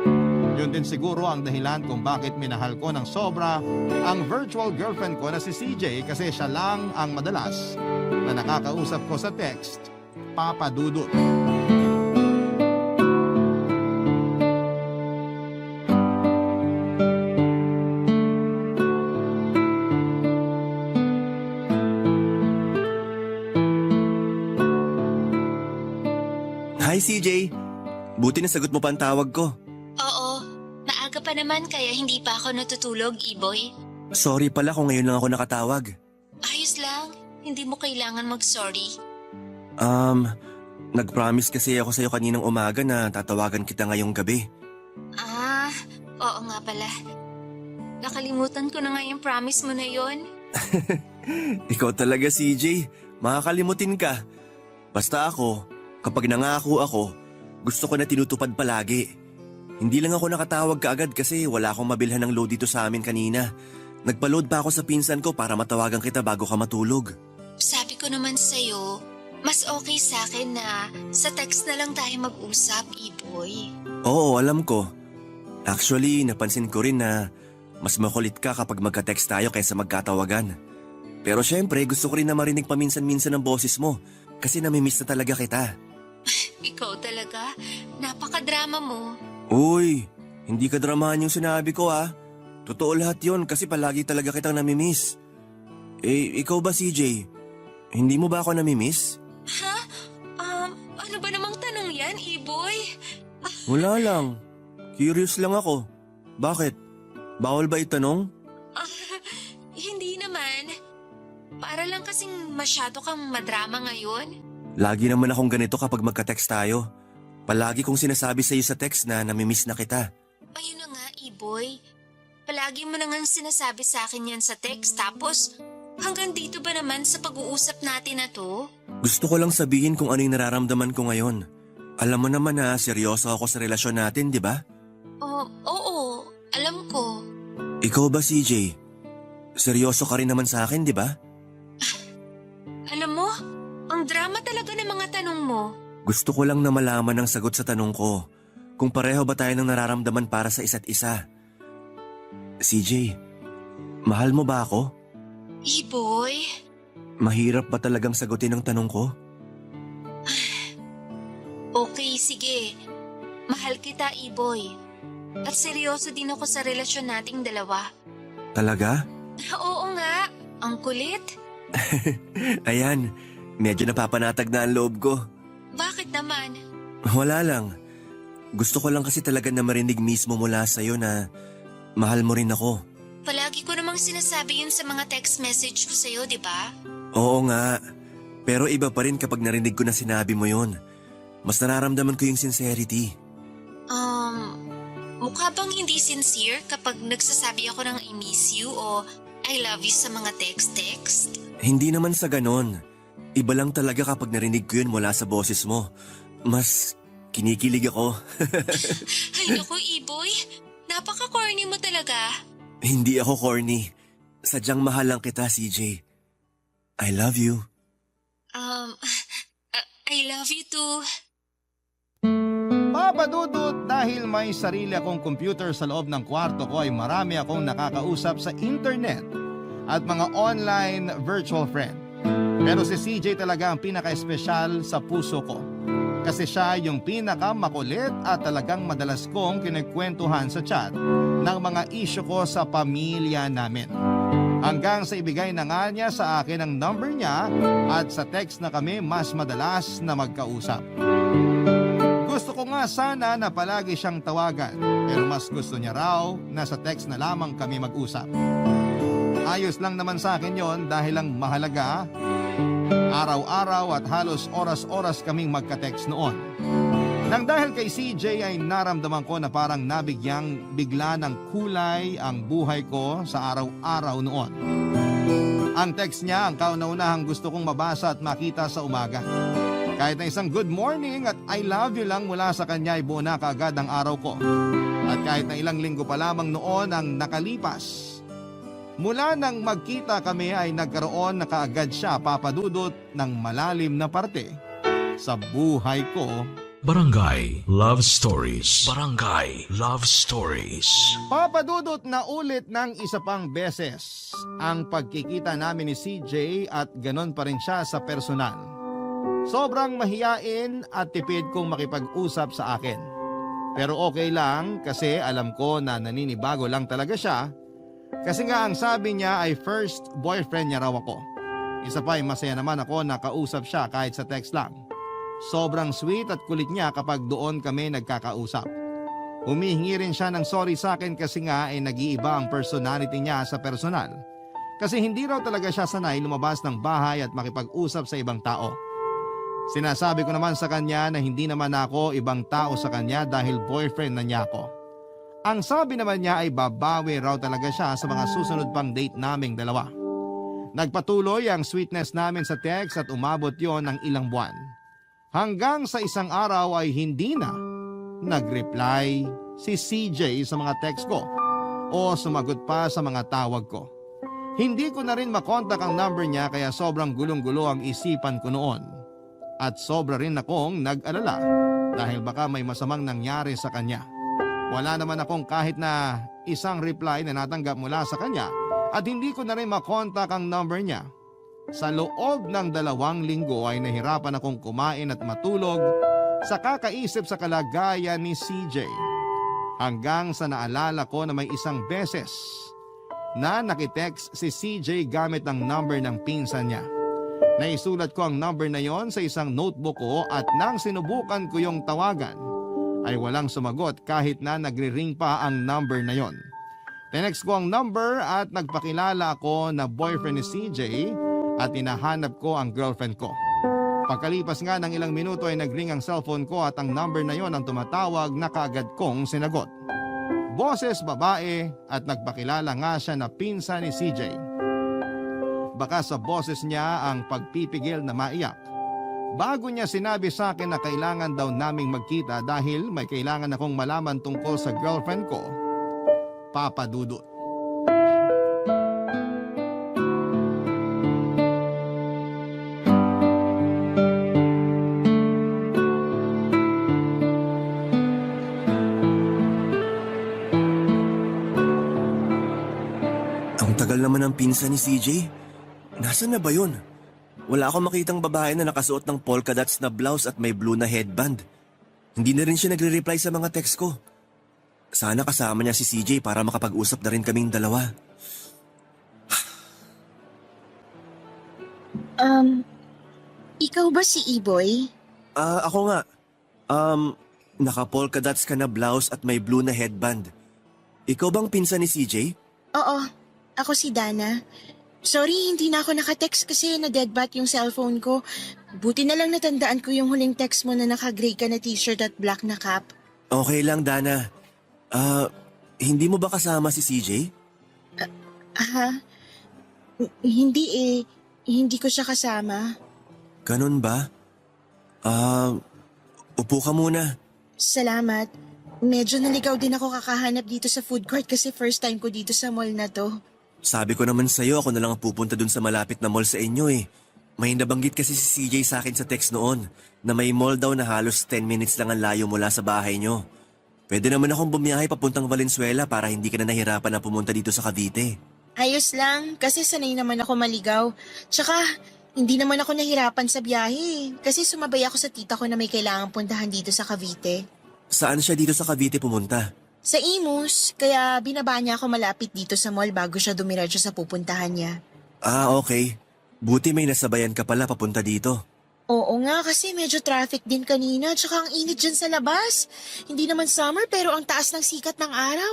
Yun din siguro ang dahilan kung bakit minahal ko ng sobra ang virtual girlfriend ko na si CJ kasi siya lang ang madalas na nakakausap ko sa text, Papa Dudut. Hi CJ, buti na sagot mo pa ang tawag ko. Oo, maaga pa naman kaya hindi pa ako natutulog, Iboy. Sorry pala kung ngayon lang ako nakatawag. Ayos lang, hindi mo kailangan mag-sorry. Nag-promise kasi ako sa'yo kaninang umaga na tatawagan kita ngayong gabi. Ah, oo nga pala. Nakalimutan ko na nga yung promise mo na yon. Ikaw talaga CJ, makakalimutin ka. Basta ako, kapag nangako ako, gusto ko na tinutupad palagi. Hindi lang ako nakatawag kaagad kasi wala akong mabilhan ng load dito sa amin kanina. Nagpa-load pa ako sa pinsan ko para matawagan kita bago ka matulog. Sabi ko naman sa'yo, mas okay sa akin na sa text na lang tayo mag-usap, Iboy. Oo, alam ko. Actually, napansin ko rin na mas makulit ka kapag magka-text tayo kaysa magkatawagan. Pero syempre, gusto ko rin na marinig paminsan-minsan ang boses mo kasi namimiss na talaga kita. Ikaw talaga, napaka-drama mo. Uy, hindi ka dramahan yung sinabi ko ah. Totoo lahat yon kasi palagi talaga kitang namimiss. Ikaw ba CJ? Hindi mo ba ako namimiss? Ha? Ano ba namang tanong yan, Iboy? Wala lang. Curious lang ako. Bakit? Bawal ba itanong? Hindi naman. Para lang kasing masyado kang madrama ngayon. Lagi naman akong ganito kapag magka-text tayo. Palagi kong sinasabi sa'yo sa text na namimiss na kita. Ayun na nga, Iboy. Palagi mo na nga sinasabi sa akin yan sa text tapos hanggang dito ba naman sa pag-uusap natin na to? Gusto ko lang sabihin kung ano yung nararamdaman ko ngayon. Alam mo naman na seryoso ako sa relasyon natin, di ba? Oo, alam ko. Ikaw ba CJ? Seryoso ka rin naman sa akin, di ba? Alam mo, ang drama talaga ng mga tanong mo. Gusto ko lang na malaman ang sagot sa tanong ko. Kung pareho ba tayo ng nararamdaman para sa isa't isa. CJ, mahal mo ba ako? Iboy? Mahirap ba talagang sagutin ang tanong ko? Okay, sige. Mahal kita, Iboy. At seryoso din ako sa relasyon nating dalawa. Talaga? Oo nga, ang kulit. Ayan, medyo napapanatag na ang loob ko. Bakit naman? Wala lang. Gusto ko lang kasi talaga na marinig mismo mula sa'yo na mahal mo rin ako. Palagi ko namang sinasabi yun sa mga text message ko sa'yo, di ba? Oo nga. Pero iba pa rin kapag narinig ko na sinabi mo yun. Mas nararamdaman ko yung sincerity. Mukha bang hindi sincere kapag nagsasabi ako ng I miss you o I love you sa mga text-text? Hindi naman sa ganon. Iba lang talaga kapag narinig ko yun mula sa boses mo. Mas kinikilig ako. Ay naku, Iboy. Napaka-corny mo talaga. Hindi ako corny. Sadyang mahal lang kita, CJ. I love you. I love you too. Papa Dudut, dahil may sarili akong computer sa loob ng kwarto ko ay marami akong nakakausap sa internet at mga online virtual friend. Pero si CJ talaga ang pinaka-espesyal sa puso ko. Kasi siya yung pinaka-makulit at talagang madalas kong kinikwentuhan sa chat ng mga isyu ko sa pamilya namin. Hanggang sa ibigay na nga niya sa akin ang number niya at sa text na kami mas madalas na magkausap. Gusto ko nga sana na palagi siyang tawagan pero mas gusto niya raw na sa text na lamang kami mag-usap. Ayos lang naman sa akin yon dahil lang mahalaga, araw-araw at halos oras-oras kaming magka-text noon. Nang dahil kay CJ ay naramdaman ko na parang nabigyang bigla ng kulay ang buhay ko sa araw-araw noon. Ang text niya ang kauna-unahang gusto kong mabasa at makita sa umaga. Kahit na isang good morning at I love you lang mula sa kanya ay buo na kaagad ang araw ko. At kahit na ilang linggo pa lamang noon ang nakalipas, mula nang magkita kami ay nagkaroon na kaagad siya, Papa Dudut, ng malalim na parte sa buhay ko. Barangay Love Stories. Barangay Love Stories. Papa Dudut, na ulit ng isa pang beses ang pagkikita namin ni CJ at ganon pa rin siya sa personal. Sobrang mahiyain at tipid kong makipag-usap sa akin. Pero okay lang kasi alam ko na naninibago lang talaga siya. Kasi nga ang sabi niya ay first boyfriend niya raw ako. Isa pa ay masaya naman ako na kausap siya kahit sa text lang. Sobrang sweet at kulit niya kapag doon kami nagkakausap. Humihingi rin siya ng sorry sa akin kasi nga ay nag-iiba ang personality niya sa personal. Kasi hindi raw talaga siya sanay lumabas ng bahay at makipag-usap sa ibang tao. Sinasabi ko naman sa kanya na hindi naman ako ibang tao sa kanya dahil boyfriend na niya ako. Ang sabi naman niya ay babawi raw talaga siya sa mga susunod pang date naming dalawa. Nagpatuloy ang sweetness namin sa text at umabot yon ng ilang buwan. Hanggang sa isang araw ay hindi na nag-reply si CJ sa mga text ko o sumagot pa sa mga tawag ko. Hindi ko na rin makontak ang number niya kaya sobrang gulong-gulo ang isipan ko noon. At sobra rin akong nag-alala dahil baka may masamang nangyari sa kanya. Wala naman akong kahit na isang reply na natanggap mula sa kanya at hindi ko na rin makontak ang number niya. Sa loob ng 2 linggo ay nahirapan akong kumain at matulog sa kakaisip sa kalagayan ni CJ. Hanggang sa naalala ko na may isang beses na nakitext si CJ gamit ang number ng pinsan niya. Naisulat ko ang number na yon sa isang notebook ko at nang sinubukan ko yung tawagan ay walang sumagot kahit na nagre-ring pa ang number na yon. Tinext ko ang number at nagpakilala ako na boyfriend ni CJ at hinahanap ko ang girlfriend ko. Pagkalipas nga ng ilang minuto ay nagring ang cellphone ko at ang number na yon ang tumatawag na kaagad kong sinagot. Boses babae at nagpakilala nga siya na pinsan ni CJ. Baka sa boses niya ang pagpipigil na maiyak. Bago niya sinabi sa akin na kailangan daw naming magkita dahil may kailangan akong malaman tungkol sa girlfriend ko, Papa Dudut. tagal naman ng pinsan ni CJ. Nasaan na ba yun? Wala akong makitang babae na nakasuot ng polka dots na blouse at may blue na headband. Hindi na rin siya nagre-reply sa mga text ko. Sana kasama niya si CJ para makapag-usap na rin kaming dalawa. Ikaw ba si Iboy? Ako nga. Naka-polka dots ka na blouse at may blue na headband. Ikaw bang pinsan ni CJ? Oo, ako si Dana. Sorry, hindi na ako naka-text kasi na-deadbat yung cellphone ko. Buti na lang natandaan ko yung huling text mo na naka-gray ka na t-shirt at black na cap. Okay lang, Dana. Hindi mo ba kasama si CJ? Hindi eh. Hindi ko siya kasama. Ganun ba? Upo ka muna. Salamat. Medyo naligaw din ako kakahanap dito sa food court kasi first time ko dito sa mall na to. Sabi ko naman sa'yo, ako na lang ang pupunta dun sa malapit na mall sa inyo eh. May nabanggit kasi si CJ sa akin sa text noon na may mall daw na halos 10 minutes lang ang layo mula sa bahay nyo. Pwede naman akong bumiyahe papuntang Valenzuela para hindi ka na nahirapan na pumunta dito sa Cavite. Ayos lang kasi sanay naman ako maligaw. Tsaka hindi naman ako nahirapan sa biyahe kasi sumabay ako sa tita ko na may kailangang puntahan dito sa Cavite. Saan siya dito sa Cavite pumunta? Sa Imus, kaya binaba niya ako malapit dito sa mall bago siya dumiretso sa pupuntahan niya. Okay. Buti may nasabayan ka pala papunta dito. Oo nga, kasi medyo traffic din kanina, tsaka ang init dyan sa labas. Hindi naman summer pero ang taas ng sikat ng araw.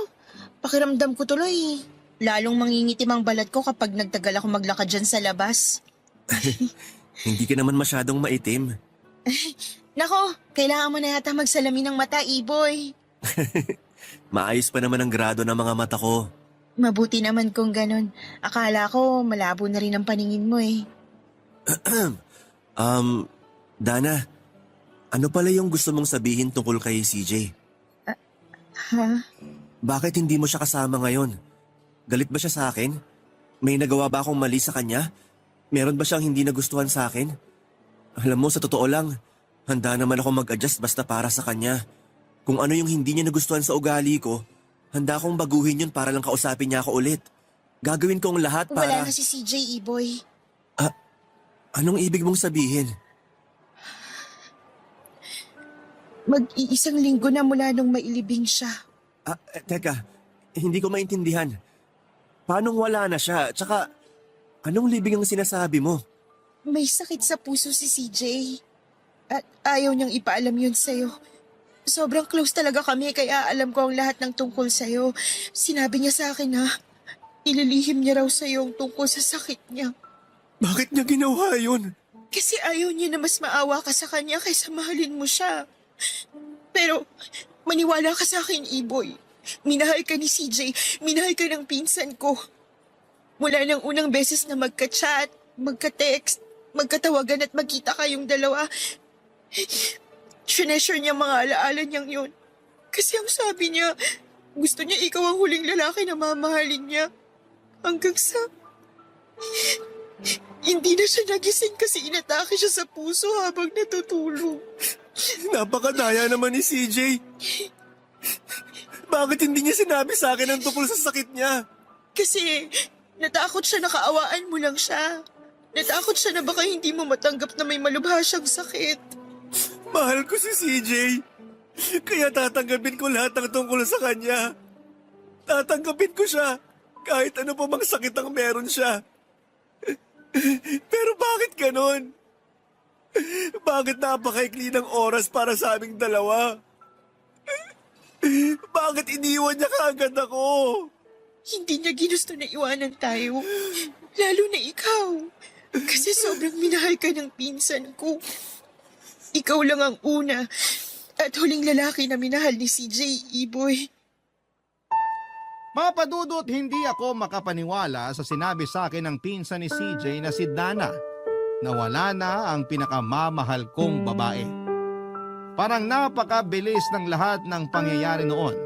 Pakiramdam ko tuloy, lalong mangingitim ang balat ko kapag nagtagal ako maglakad dyan sa labas. Hindi ka naman masyadong maitim. Nako, kailangan mo na yata magsalamin ng mata, Iboy. Maayos pa naman ang grado ng mga mata ko. Mabuti naman kung ganun. Akala ko malabo na rin ang paningin mo eh. Dana, ano pala yung gusto mong sabihin tungkol kay CJ? Ha? Bakit hindi mo siya kasama ngayon? Galit ba siya sa akin? May nagawa ba akong mali sa kanya? Meron ba siyang hindi nagustuhan sa akin? Alam mo, sa totoo lang, handa naman ako mag-adjust basta para sa kanya. Kung ano yung hindi niya nagustuhan sa ugali ko, handa akong baguhin yun para lang kausapin niya ako ulit. Gagawin ko ang lahat para... Wala na si CJ, Iboy. Anong ibig mong sabihin? Mag-iisang linggo na mula nung mailibing siya. Teka, hindi ko maintindihan. Paano wala na siya? Tsaka, anong libing ang sinasabi mo? May sakit sa puso si CJ. At ayaw niyang ipaalam yun sa'yo. Sobrang close talaga kami kaya alam ko ang lahat ng tungkol sa'yo. Sinabi niya sa akin na ililihim niya raw sa'yo ang tungkol sa sakit niya. Bakit niya ginawa yun? Kasi ayaw niya na mas maawa ka sa kanya kaysa mahalin mo siya. Pero maniwala ka sa akin, Iboy. Minahal ka ni CJ, minahal ka ng pinsan ko. Mula ng unang beses na magka-chat, magka-text, magkatawagan at magkita kayong dalawa, treasure niya mga alaala niyang yun. Kasi ang sabi niya, gusto niya ikaw ang huling lalaki na mamahalin niya. Hanggang sa... Hindi na siya nagising kasi inatake siya sa puso habang natutulog. Napakadaya naman ni CJ. Bakit hindi niya sinabi sa akin ang tungkol sa sakit niya? Kasi natakot siya na kaawaan mo lang siya. Natakot siya na baka hindi mo matanggap na may malubha siyang sakit. Mahal ko si CJ. Kaya tatanggapin ko lahat ng tungkol sa kanya. Tatanggapin ko siya kahit ano pa mang sakit ang meron siya. Pero bakit ganon? Bakit napakaikli ng oras para sa aming dalawa? Bakit iniwan niya kaagad ako? Hindi niya ginusto na iwanan tayo. Lalo na ikaw. Kasi sobrang minahal ka ng pinsan ko. Ikaw lang ang una at huling lalaki na minahal ni CJ, Iboy. Mga padudot, hindi ako makapaniwala sa sinabi sa akin ng pinsan ni CJ na si Dana na wala na ang pinakamamahal kong babae. Parang napakabilis ng lahat ng pangyayari noon.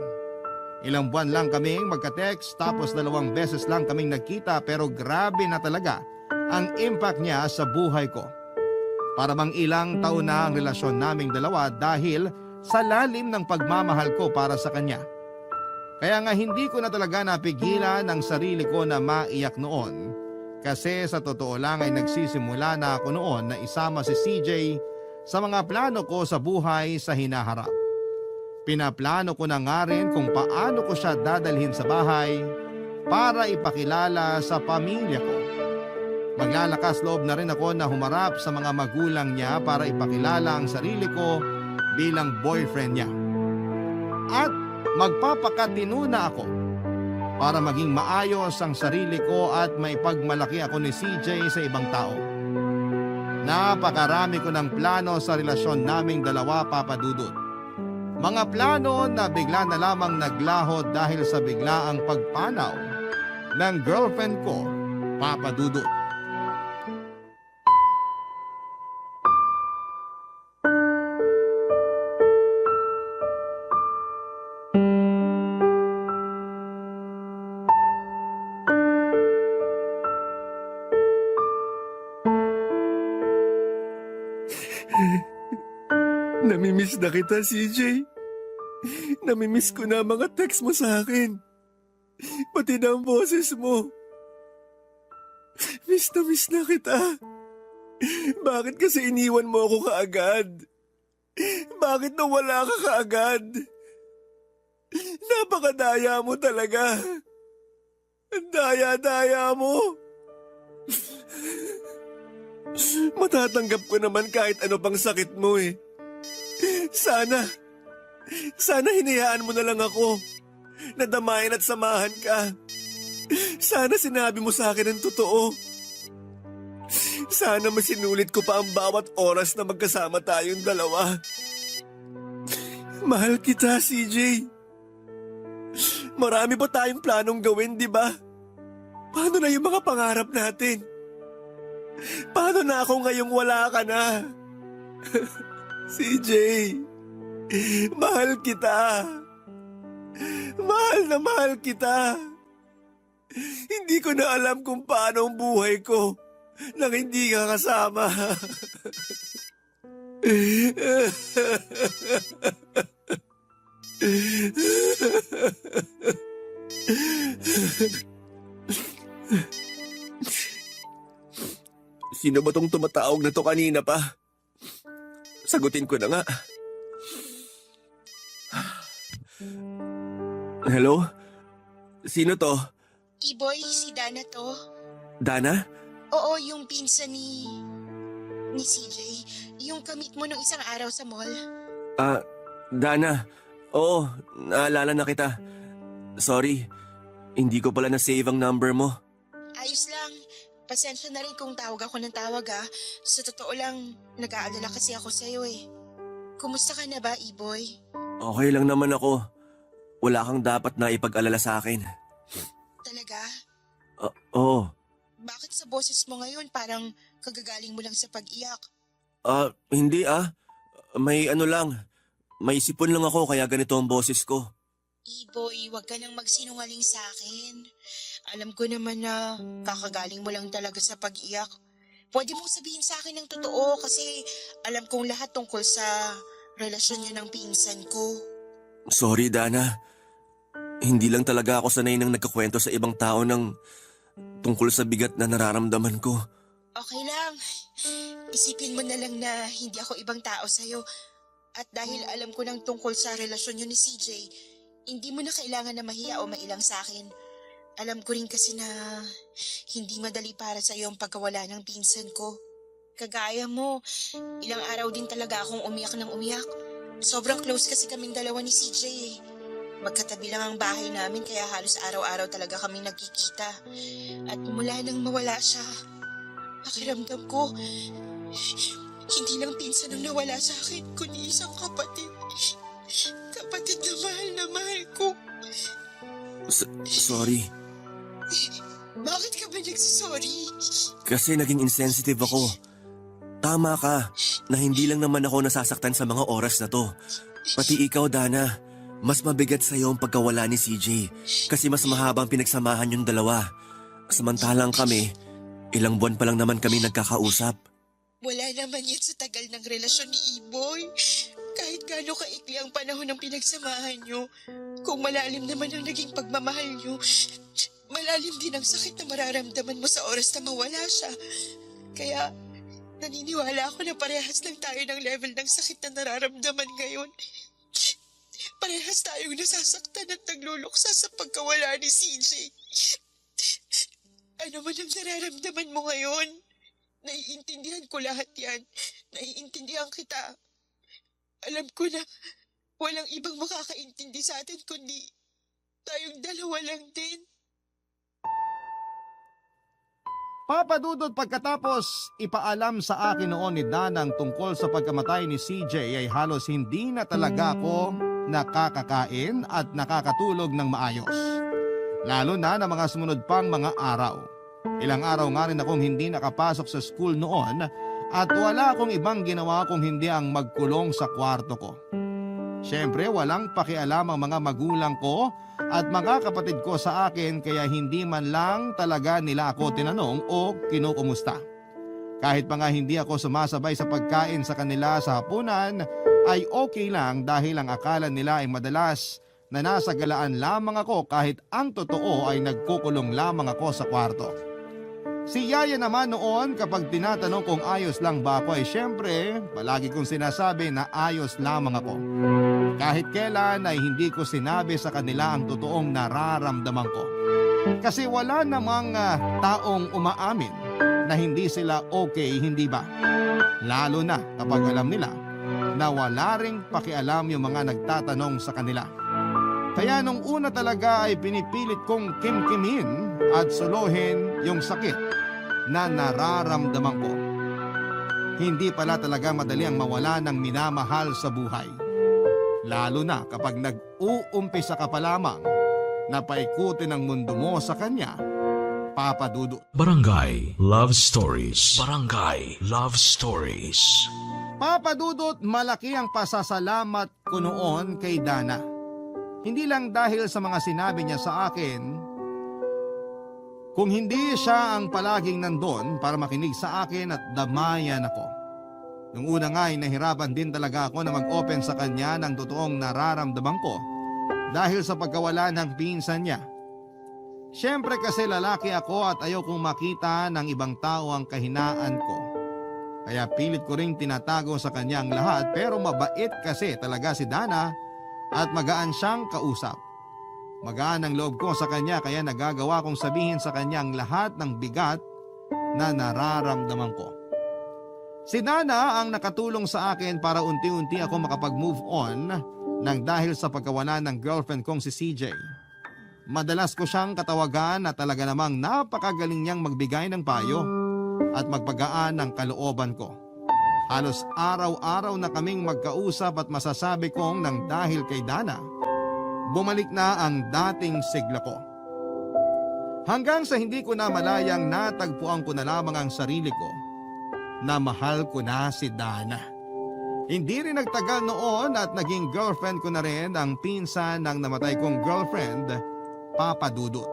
Ilang buwan lang kaming magka-text tapos 2 beses lang kaming nagkita pero grabe na talaga ang impact niya sa buhay ko. Para bang ilang taon na ang relasyon naming dalawa dahil sa lalim ng pagmamahal ko para sa kanya. Kaya nga hindi ko na talaga napigilan ang sarili ko na maiyak noon. Kasi sa totoo lang ay nagsisimula na ako noon na isama si CJ sa mga plano ko sa buhay sa hinaharap. Pinaplano ko na nga rin kung paano ko siya dadalhin sa bahay para ipakilala sa pamilya ko. Maglalakas loob na rin ako na humarap sa mga magulang niya para ipakilala ang sarili ko bilang boyfriend niya. At magpapakatino na ako para maging maayos ang sarili ko at maipagmalaki ako ni CJ sa ibang tao. Napakarami ko ng plano sa relasyon naming dalawa, Papa Dudut. Mga plano na bigla na lamang naglaho dahil sa biglaang pagpanaw ng girlfriend ko, Papa Dudut. Namimiss na kita, CJ. Namimiss ko na mga text mo sa akin. Pati na ang boses mo. Miss na kita. Bakit kasi iniwan mo ako kaagad? Bakit nawala ka kaagad? Napakadaya mo talaga. Ang daya-daya mo. Matatanggap ko naman kahit ano pang sakit mo eh. Sana hinayaan mo na lang ako. Nadamayan at samahan ka. Sana sinabi mo sa akin ang totoo. Sana masinulit ko pa ang bawat oras na magkasama tayong dalawa. Mahal kita, CJ. Marami pa tayong planong gawin, di ba? Paano na yung mga pangarap natin? Paano na ako ngayong wala ka na? CJ, mahal kita. Mahal na mahal kita. Hindi ko na alam kung paano ang buhay ko nang hindi ka kasama. Sino ba tong tumatawag na to kanina pa? Sagutin ko na nga. Hello? Sino to? Iboy, si Dana to. Dana? Oo, yung pinsan ni CJ. Yung kamit mo nung isang araw sa mall. Dana. Oo, naalala na kita. Sorry, hindi ko pala na-save ang number mo. Ayos lang. Pasensya na rin kung tawag ako ng tawag ah. Sa totoo lang, nag-aalala kasi ako sa'yo eh. Kumusta ka na ba, Iboy? Okay lang naman ako. Wala kang dapat na ipag-alala sa akin. Talaga? Oo. Bakit sa boses mo ngayon parang kagagaling mo lang sa pag-iyak? Hindi ah. May ano lang. May sipon lang ako kaya ganito ang boses ko. Iboy, wag ka nang magsinungaling sa akin. Alam ko naman na kakagaling mo lang talaga sa pag-iyak. Pwede mong sabihin sa akin ng totoo kasi alam kong lahat tungkol sa relasyon niyo ng pinsan ko. Sorry, Dana. Hindi lang talaga ako sanay nang nagkakwento sa ibang tao ng tungkol sa bigat na nararamdaman ko. Okay lang. Isipin mo na lang na hindi ako ibang tao sa'yo. At dahil alam ko ng tungkol sa relasyon niyo ni CJ, hindi mo na kailangan na mahiya o mailang sa akin. Alam ko rin kasi na hindi madali para sa'yo ang pagkawala ng pinsan ko. Kagaya mo, ilang araw din talaga akong umiyak ng umiyak. Sobrang close kasi kaming dalawa ni CJ eh. Magkatabi lang ang bahay namin kaya halos araw-araw talaga kaming nagkikita. At mula nang mawala siya, pakiramdam ko, hindi lang pinsan ang nawala sa akin, kundi isang kapatid. Kapatid na mahal ko. Sorry. Bakit ka ba nagsasorry? Kasi naging insensitive ako. Tama ka na hindi lang naman ako nasasaktan sa mga oras na to. Pati ikaw, Dana. Mas mabigat sa'yo ang pagkawala ni CJ kasi mas mahabang pinagsamahan yung dalawa. Samantalang kami, ilang buwan pa lang naman kami nagkakausap. Wala naman yan sa tagal ng relasyon ni Iboy. Kahit gaano kaikli ang panahon ng pinagsamahan niyo, kung malalim naman ang naging pagmamahal niyo, malalim din ang sakit na mararamdaman mo sa oras na mawala siya. Kaya naniniwala ako na parehas lang tayo ng level ng sakit na nararamdaman ngayon. Parehas tayong nasasaktan at nagluluksa sa pagkawala ni CJ. Ano man ang nararamdaman mo ngayon, naiintindihan ko lahat yan. Naiintindihan kita. Alam ko na walang ibang makakaintindi sa atin kundi tayong dalawa lang din. Papa Dudut, pagkatapos ipaalam sa akin noon ni Danang tungkol sa pagkamatay ni CJ ay halos hindi na talaga ako nakakakain at nakakatulog ng maayos. Lalo na mga sumunod pang mga araw. Ilang araw nga rin akong hindi nakapasok sa school noon at wala akong ibang ginawa kung hindi ang magkulong sa kwarto ko. Siyempre walang pakialam ang mga magulang ko at mga kapatid ko sa akin kaya hindi man lang talaga nila ako tinanong o kinukumusta. Kahit pa nga hindi ako sumasabay sa pagkain sa kanila sa hapunan ay okay lang dahil ang akala nila ay madalas na nasa galaan lamang ako kahit ang totoo ay nagkukulong lamang ako sa kwarto. Si Yaya naman noon kapag tinatanong kung ayos lang ba ako ay syempre palagi kong sinasabi na ayos lamang ako. Kahit kailan ay hindi ko sinabi sa kanila ang totoong nararamdaman ko. Kasi wala namang taong umaamin na hindi sila okay, hindi ba? Lalo na kapag alam nila na wala ring pakialam yung mga nagtatanong sa kanila. Kaya nung una talaga ay pinipilit kong kimkimin at suluhin yung sakit na nararamdaman ko. Hindi pala talaga madali ang mawala ng minamahal sa buhay. Lalo na kapag nag-uumpisa ka pa lamang na paikutin ang mundo mo sa kanya, Papa Dudut. Barangay Love Stories. Barangay Love Stories. Papa Dudut, malaki ang pasasalamat ko noon kay Dana. Hindi lang dahil sa mga sinabi niya sa akin, kung hindi siya ang palaging nandun para makinig sa akin at damayan ako. Nung una nga ay nahirapan din talaga ako na mag-open sa kanya ng totoong nararamdaman ko dahil sa pagkawala ng pinsan niya. Siyempre kasi lalaki ako at ayaw kong makita ng ibang tao ang kahinaan ko. Kaya pilit ko ring tinatago sa kanya ang lahat pero mabait kasi talaga si Dana at magaan siyang kausap. Magaan ang loob ko sa kanya kaya nagagawa kong sabihin sa kanya ang lahat ng bigat na nararamdaman ko. Si Dana ang nakatulong sa akin para unti-unti ako makapag-move on nang dahil sa pagkawala ng girlfriend kong si CJ. Madalas ko siyang katawagan na talaga namang napakagaling niyang magbigay ng payo at magpagaan ng kalooban ko. Halos araw-araw na kaming magkausap at masasabi kong nang dahil kay Dana, bumalik na ang dating sigla ko. Hanggang sa hindi ko na malayang natagpuan ko na lamang ang sarili ko na mahal ko na si Dana. Hindi rin nagtagal noon at naging girlfriend ko na rin ang pinsan ng namatay kong girlfriend, Papa Dudut.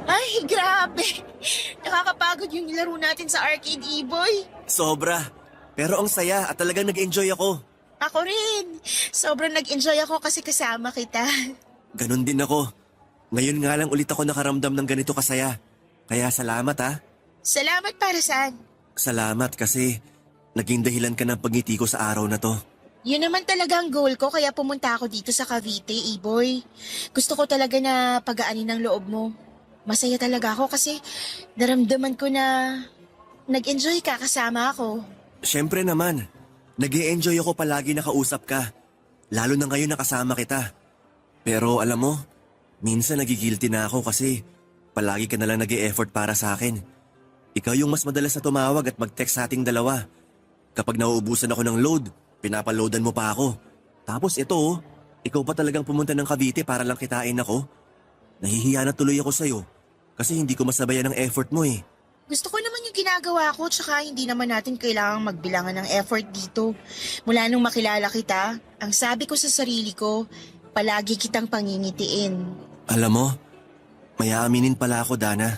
Ay, grabe! Nakakapagod yung laro natin sa arcade, E-Boy. Sobra. Pero ang saya at talagang nag-enjoy ako. Ako rin. Sobrang nag-enjoy ako kasi kasama kita. Ganon din ako. Ngayon nga lang ulit ako nakaramdam ng ganito kasaya. Kaya salamat ha. Salamat para saan? Salamat kasi naging dahilan ka ng pagngiti ko sa araw na to. Yun naman talaga ang goal ko kaya pumunta ako dito sa Cavite, E-Boy. Gusto ko talaga na pagaanin ang loob mo. Masaya talaga ako kasi naramdaman ko na nag-enjoy ka kasama ako. Siyempre naman, nag-e-enjoy ako palagi nakausap ka. Lalo na ngayon nakasama kita. Pero alam mo, minsan nagigilty na ako kasi palagi ka nalang nag-e-effort para sa akin. Ikaw yung mas madalas na tumawag at mag-text sa ating dalawa. Kapag nauubusan ako ng load, pinapaloadan mo pa ako. Tapos ito, ikaw pa talagang pumunta ng Cavite para lang kitain ako. Nahihiya na tuloy ako sa'yo kasi hindi ko masabayan ang effort mo eh. Gusto ko naman yung ginagawa ko, tsaka hindi naman natin kailangang magbilangan ng effort dito. Mula nung makilala kita, ang sabi ko sa sarili ko, palagi kitang pangingitiin. Alam mo, may aaminin pala ako, Dana.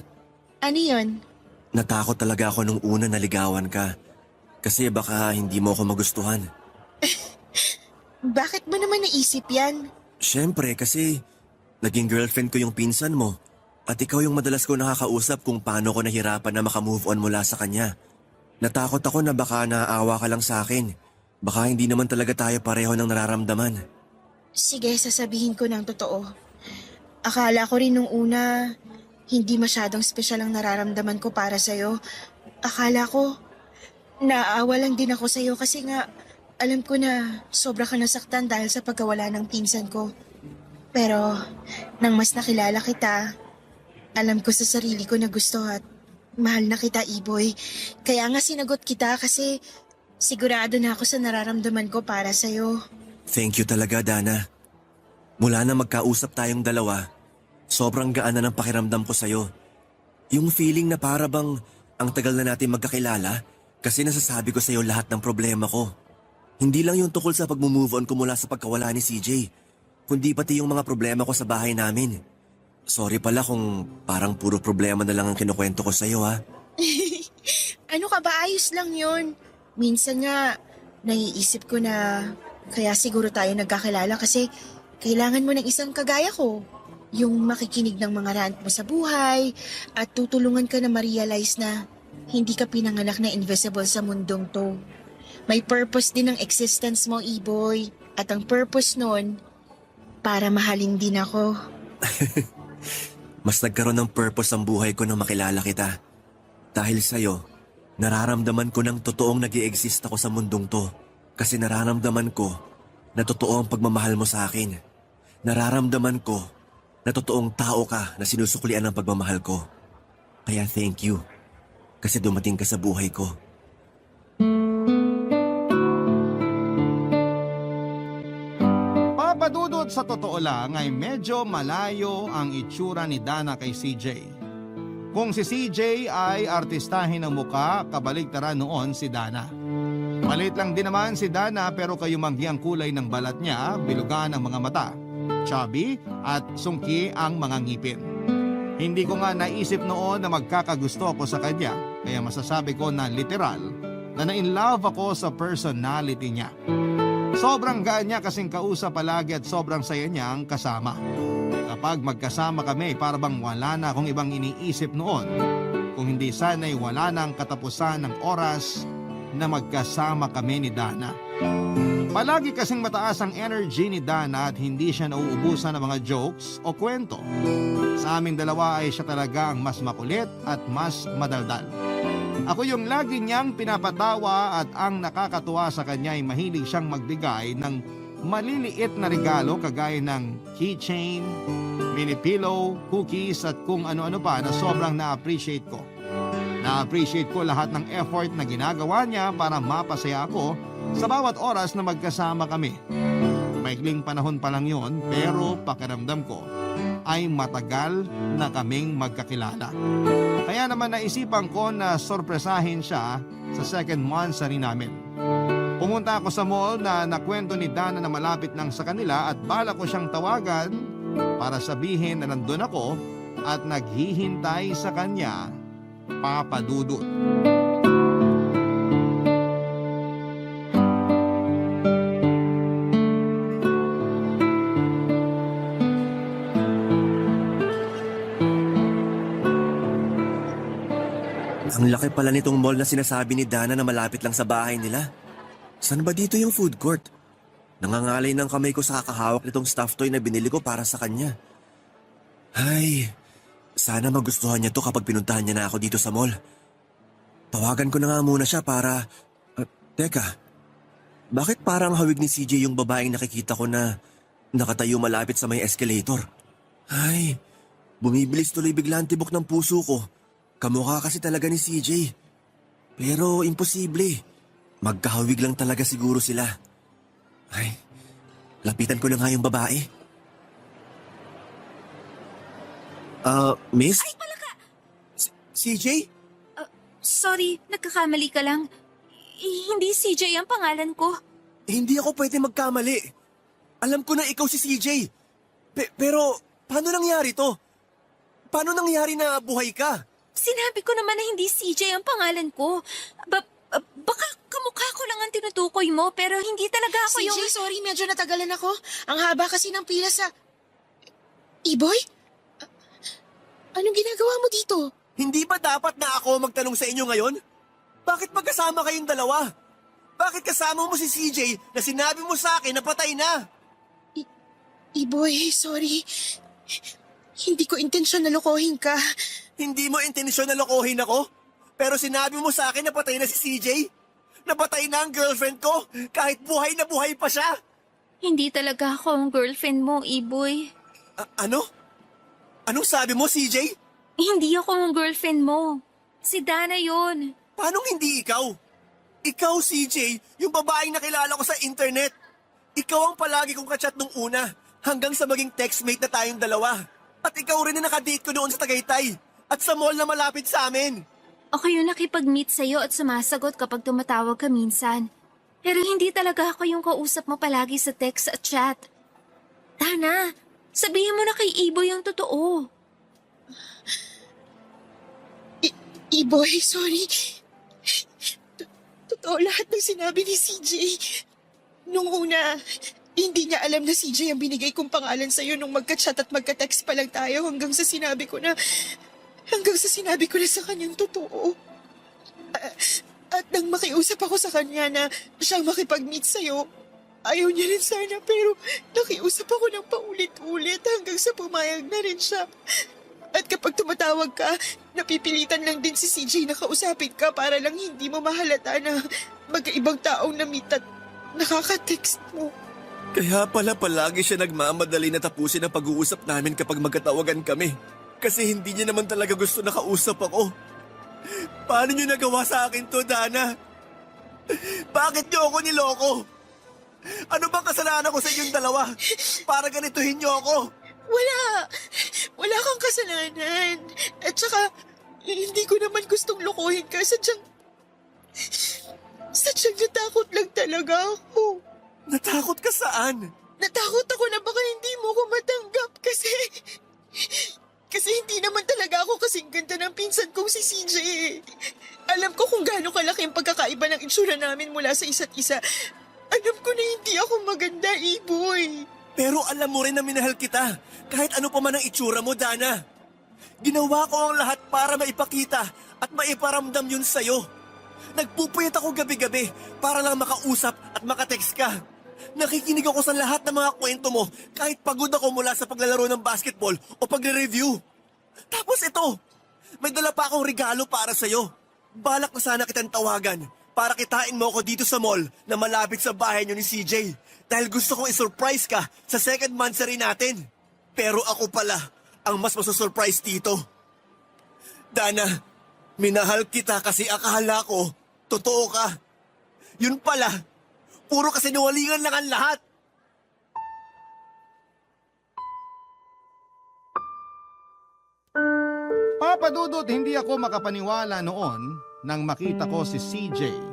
Ano yun? Natakot talaga ako nung una naligawan ka. Kasi baka hindi mo ako magustuhan. Bakit ba naman naisip yan? Siyempre kasi naging girlfriend ko yung pinsan mo. At ikaw yung madalas ko nakakausap kung paano ko nahirapan na makamove on mula sa kanya. Natakot ako na baka naaawa ka lang sa akin. Baka hindi naman talaga tayo pareho ng nararamdaman. Sige, sasabihin ko ng totoo. Akala ko rin nung una, hindi masyadong special ang nararamdaman ko para sa'yo. Akala ko, naaawa lang din ako sa'yo kasi nga, alam ko na sobra ka nasaktan dahil sa pagkawala ng pinsan ko. Pero, nang mas nakilala kita, alam ko sa sarili ko na gusto at mahal na kita, Iboy. Kaya nga sinagot kita kasi sigurado na ako sa nararamdaman ko para sa'yo. Thank you talaga, Dana. Mula na magkausap tayong dalawa, sobrang gaan na ng pakiramdam ko sa'yo. Yung feeling na para bang ang tagal na natin magkakilala kasi nasasabi ko sa'yo lahat ng problema ko. Hindi lang yung tukol sa pag-move on ko mula sa pagkawala ni CJ, kundi pati yung mga problema ko sa bahay namin. Sorry pala kung parang puro problema na lang ang kinukwento ko sa'yo, ha? Ano ka ba? Ayos lang yun. Minsan nga, naiisip ko na kaya siguro tayo nagkakilala kasi kailangan mo ng isang kagaya ko. Yung makikinig ng mga rant mo sa buhay at tutulungan ka na ma-realize na hindi ka pinanganak na invisible sa mundong to. May purpose din ang existence mo, E-boy. At ang purpose nun, para mahalin din ako. Mas nagkaroon ng purpose ang buhay ko nang makilala kita. Dahil sa'yo, nararamdaman ko ng totoong nag-i-exist ako sa mundong to. Kasi nararamdaman ko na totoo ang pagmamahal mo sa akin. Nararamdaman ko na totoong tao ka na sinusuklian ng pagmamahal ko. Kaya thank you. Kasi dumating ka sa buhay ko. Papadudod sa totoo lang ay medyo malayo ang itsura ni Dana kay CJ. Kung si CJ ay artistahin ng muka, kabaligtaran noon si Dana. Maliit lang din naman si Dana pero kayumanggi ang kulay ng balat niya, bilugan ang mga mata, chubby at sungki ang mga ngipin. Hindi ko nga naisip noon na magkakagusto ako sa kanya, kaya masasabi ko na literal na na-inlove ako sa personality niya. Sobrang gaan niya kasing kausap palagi at sobrang saya niyang kasama. Kapag magkasama kami, para bang wala na akong ibang iniisip noon. Kung hindi sana'y wala na ang katapusan ng oras na magkasama kami ni Dana. Palagi kasing mataas ang energy ni Dana at hindi siya nauubusan ng mga jokes o kwento. Sa aming dalawa ay siya talaga ang mas makulit at mas madaldal. Ako yung lagi niyang pinapatawa at ang nakakatuwa sa kanya ay mahilig siyang magbigay ng maliliit na regalo kagaya ng keychain, mini pillow, cookies at kung ano-ano pa na sobrang na-appreciate ko. Na-appreciate ko lahat ng effort na ginagawa niya para mapasaya ako sa bawat oras na magkasama kami. Maikling panahon pa lang yun pero pakiramdam ko ay matagal na kaming magkakilala. Kaya naman naisipan ko na sorpresahin siya sa second monthsary namin. Pumunta ako sa mall na nakwento ni Dana na malapit lang sa kanila at bala ko siyang tawagan para sabihin na nandun ako at naghihintay sa kanya, Papa Dudut. Ang laki pala nitong mall na sinasabi ni Dana na malapit lang sa bahay nila. Saan ba dito yung food court? Nangangalay ng kamay ko sa kakahawak nitong stuffed toy na binili ko para sa kanya. Ay, sana magustuhan niya to kapag pinuntahan niya na ako dito sa mall. Tawagan ko na nga muna siya para... teka, bakit parang hawig ni CJ yung babaeng nakikita ko na nakatayo malapit sa may escalator? Ay, bumibilis tuloy bigla ang tibok ng puso ko. Kamukha kasi talaga ni CJ. Pero imposible. Magkahawig lang talaga siguro sila. Ay, lapitan ko na nga yung babae. Miss? Ay, palaka! CJ? Sorry, nagkakamali ka lang. Hindi CJ ang pangalan ko. Hindi ako pwede magkamali. Alam ko na ikaw si CJ. Pero, paano nangyari to? Paano nangyari na buhay ka? Sinabi ko naman na hindi CJ ang pangalan ko. Baka kamukha ko lang ang tinutukoy mo, pero hindi talaga ako CJ, yung... sorry, medyo natagalan ako. Ang haba kasi ng pila sa... Iboy? Anong ginagawa mo dito? Hindi ba dapat na ako magtanong sa inyo ngayon? Bakit magkasama kayong dalawa? Bakit kasama mo si CJ na sinabi mo sa akin na patay na? Iboy, sorry. Hindi ko intensyon na lokohin ka. Hindi mo intensyon na lokohin ako? Pero sinabi mo sa akin na patay na si CJ? Napatay na ang girlfriend ko kahit buhay na buhay pa siya? Hindi talaga ako ang girlfriend mo, Iboy. Ano? Anong sabi mo, CJ? Hindi ako ang girlfriend mo. Si Dana yon. Paano hindi ikaw? Ikaw, CJ, yung babaeng nakilala ko sa internet. Ikaw ang palagi kong kachat nung una, hanggang sa maging textmate na tayong dalawa. At ikaw rin na nakadate ko noon sa Tagaytay, at sa mall na malapit sa amin. Ako yung nakipag-meet sa'yo at sumasagot kapag tumatawag ka minsan. Pero hindi talaga ako yung kausap mo palagi sa text at chat. Dana, sabihin mo na kay Iboy yung totoo. Iboy, sorry. Totoo lahat ng sinabi ni CJ. Nung una, hindi niya alam na CJ ang binigay kong pangalan sa'yo nung magka-chat at magka-text pa lang tayo hanggang sa sinabi ko na sa kanyang totoo. At nang makiusap ako sa kanya na siyang makipag-meet sa'yo, ayaw niya rin sana pero nakiusap ako ng paulit-ulit hanggang sa pumayag na rin siya. At kapag tumatawag ka, napipilitan lang din si CJ na kausapin ka para lang hindi mo mahalata na magkaibang taong na-meet at nakaka-text mo. Kaya pala palagi siya nagmamadali na tapusin ang pag-uusap namin kapag magkatawagan kami. Kasi hindi niya naman talaga gusto na kausap ako. Paano niyo nagawa sa akin to, Dana? Bakit niyo ako niloko? Ano bang kasalanan ko sa inyong dalawa? Para ganituhin niyo ako? Wala kang kasalanan. At saka, hindi ko naman gustong lokohin ka. Sadyang natakot lang talaga ako. Natakot ka saan? Natakot ako na baka hindi mo ko matanggap kasi hindi naman talaga ako kasing ganda ng pinsan kong si CJ. Alam ko kung gaano kalaki ang pagkakaiba ng itsura namin mula sa isa't isa. Alam ko na hindi ako maganda, Iboy. Pero alam mo rin na minahal kita. Kahit ano pa man ang itsura mo, Dana. Ginawa ko ang lahat para maipakita at maiparamdam yun sa'yo. Nagpupuyat ako gabi-gabi para lang makausap at makatext ka. Nakikinig ako sa lahat ng mga kwento mo kahit pagod ako mula sa paglalaro ng basketball o pagre-review. Tapos ito, may dala pa akong regalo para sa'yo. Balak na sana kitang tawagan para kitain mo ako dito sa mall na malapit sa bahay niyo ni CJ. Dahil gusto kong isurprise ka sa second monthsary natin. Pero ako pala ang mas masusurprise dito. Dana, minahal kita kasi akala ko totoo ka. Yun pala, puro kasinungalingan lang ang lahat. Papa Dudut, hindi ako makapaniwala noon nang makita ko si CJ.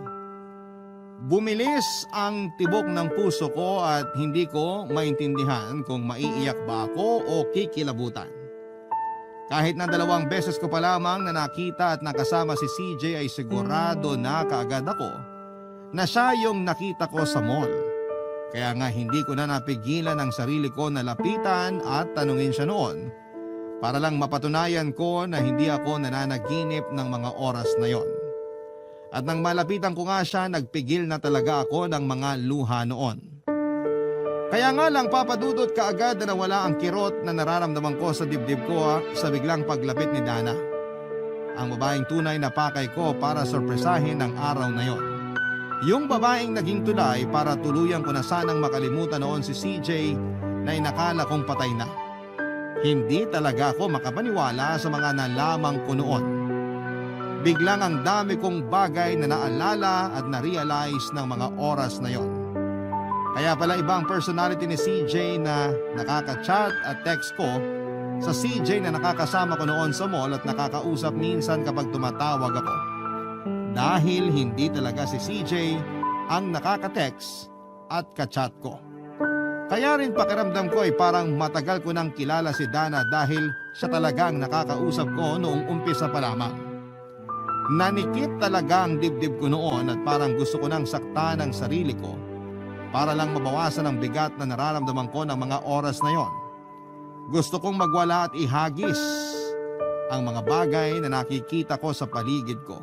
Bumilis ang tibok ng puso ko at hindi ko maintindihan kung maiiyak ba ako o kikilabutan. Kahit na 2 beses ko pa lamang na nakita at nakasama si CJ ay sigurado na kaagad ako na siya yung nakita ko sa mall. Kaya nga hindi ko na napigilan ang sarili ko na lapitan at tanungin siya noon para lang mapatunayan ko na hindi ako nananaginip ng mga oras na yon. At nang malapitan ko nga siya, nagpigil na talaga ako ng mga luha noon. Kaya nga lang papadudot kaagad na nawala ang kirot na nararamdaman ko sa dibdib ko sa biglang paglapit ni Dana. Ang babaeng tunay na pakay ko para sorpresahin ang araw na yon. Yung babaeng naging tulay para tuluyan ko na sanang makalimutan noon si CJ na inakala kong patay na. Hindi talaga ako makapaniwala sa mga nalaman ko noon. Biglang ang dami kong bagay na naalala at na-realize ng mga oras na yon. Kaya pala iba ang personality ni CJ na nakaka-chat at text ko sa CJ na nakakasama ko noon sa mall at nakakausap minsan kapag tumatawag ako. dahil hindi talaga si CJ ang nakaka-text at ka-chat ko. Kaya rin pakiramdam ko ay parang matagal ko nang kilala si Dana dahil siya talagang nakakausap ko noong umpisa pa lamang. Nanikip talaga ang dibdib ko noon at parang gusto ko nang saktan ang sarili ko para lang mabawasan ang bigat na nararamdaman ko ng mga oras na yon. Gusto kong magwala at ihagis ang mga bagay na nakikita ko sa paligid ko.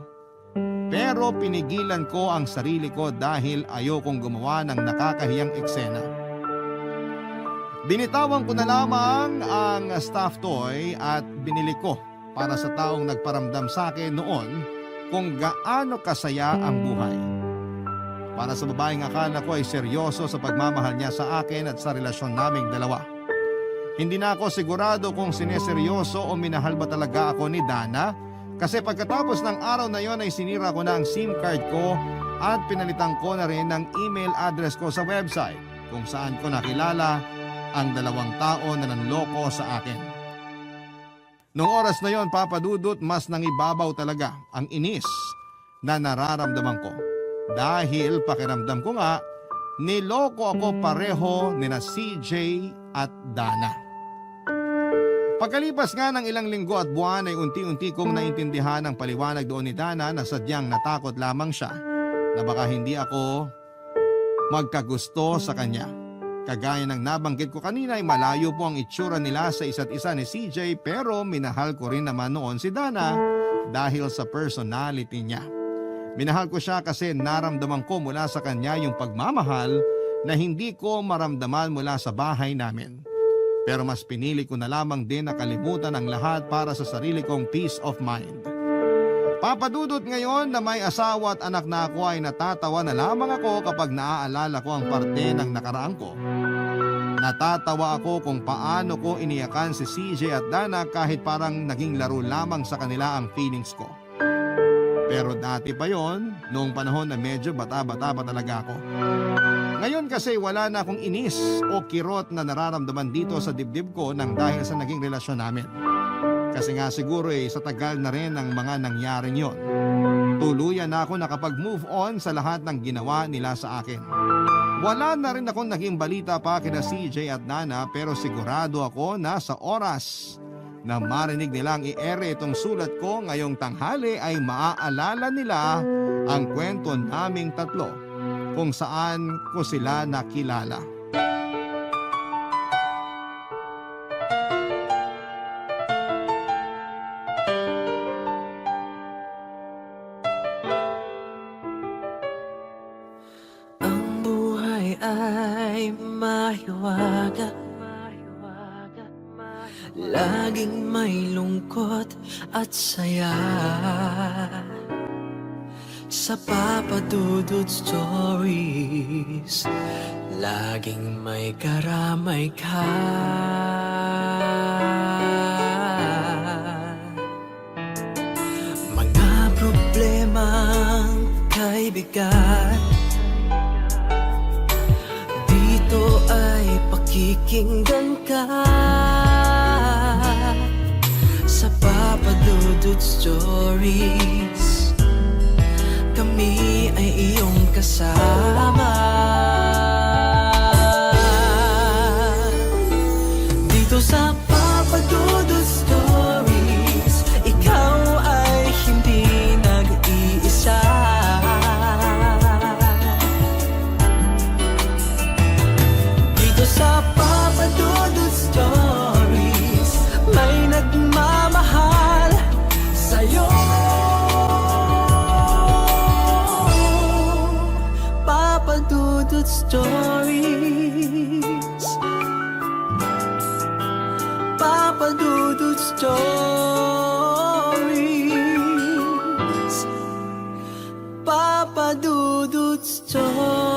Pero pinigilan ko ang sarili ko dahil ayokong gumawa ng nakakahiyang eksena. Binitawan ko na lamang ang stuffed toy at binili ko para sa taong nagparamdam sa akin noon kung gaano kasaya ang buhay. Para sa babaeng akala ko ay seryoso sa pagmamahal niya sa akin at sa relasyon naming dalawa. Hindi na ako sigurado kung sineseryoso o minahal ba talaga ako ni Dana kasi pagkatapos ng araw na yon ay sinira ko na ang SIM card ko at pinalitan ko na rin ng email address ko sa website kung saan ko nakilala ang dalawang tao na nanloko sa akin. Noong oras na yon, Papa Dudut, mas nangibabaw talaga ang inis na nararamdaman ko. Dahil pakiramdam ko nga, niloko ako pareho nina CJ at Dana. Pagkalipas nga ng ilang linggo at buwan ay unti-unti kong naintindihan ang paliwanag doon ni Dana na sadyang natakot lamang siya na baka hindi ako magkagusto sa kanya. Kagaya ng nabanggit ko kanina ay malayo po ang itsura nila sa isa't isa ni CJ pero minahal ko rin naman noon si Dana dahil sa personality niya. Minahal ko siya kasi naramdaman ko mula sa kanya yung pagmamahal na hindi ko maramdaman mula sa bahay namin. Pero mas pinili ko na lamang din na kalimutan ang lahat para sa sarili kong peace of mind. Papadudot ngayon na may asawa at anak na ako ay natatawa na lamang ako kapag naaalala ko ang parte ng nakaraan ko. Natatawa ako kung paano ko iniyakan si CJ at Dana kahit parang naging laro lamang sa kanila ang feelings ko. Pero dati pa yon, noong panahon na medyo bata-bata pa talaga ako. Ngayon kasi wala na akong inis o kirot na nararamdaman dito sa dibdib ko nang dahil sa naging relasyon namin. Kasi nga siguro sa tagal na rin ang mga nangyaring yon. Tuluyan na ako nakapag-move on sa lahat ng ginawa nila sa akin. Wala na rin akong naging balita pa kina CJ at Dana pero sigurado ako na sa oras na marinig nilang i-ere itong sulat ko ngayong tanghali ay maaalala nila ang kwento naming tatlo kung saan ko sila nakilala. Ang buhay ay mahiwaga, laging may lungkot at saya. Sa Papa Dudut Stories, laging may karamay ka. Mga problemang kaibigan, dito ay pakikinggan ka. Sa Papa Dudut Stories, kami ay iyong kasama. Dito sa Papa Dudut Stories, ikaw ay hindi nag-iisa. Dito sa Papa Dudut Stories, may nagmamahal sa'yo. Papa Dudut Stories, Papa Dudut Stories, Papa Dudut Stories.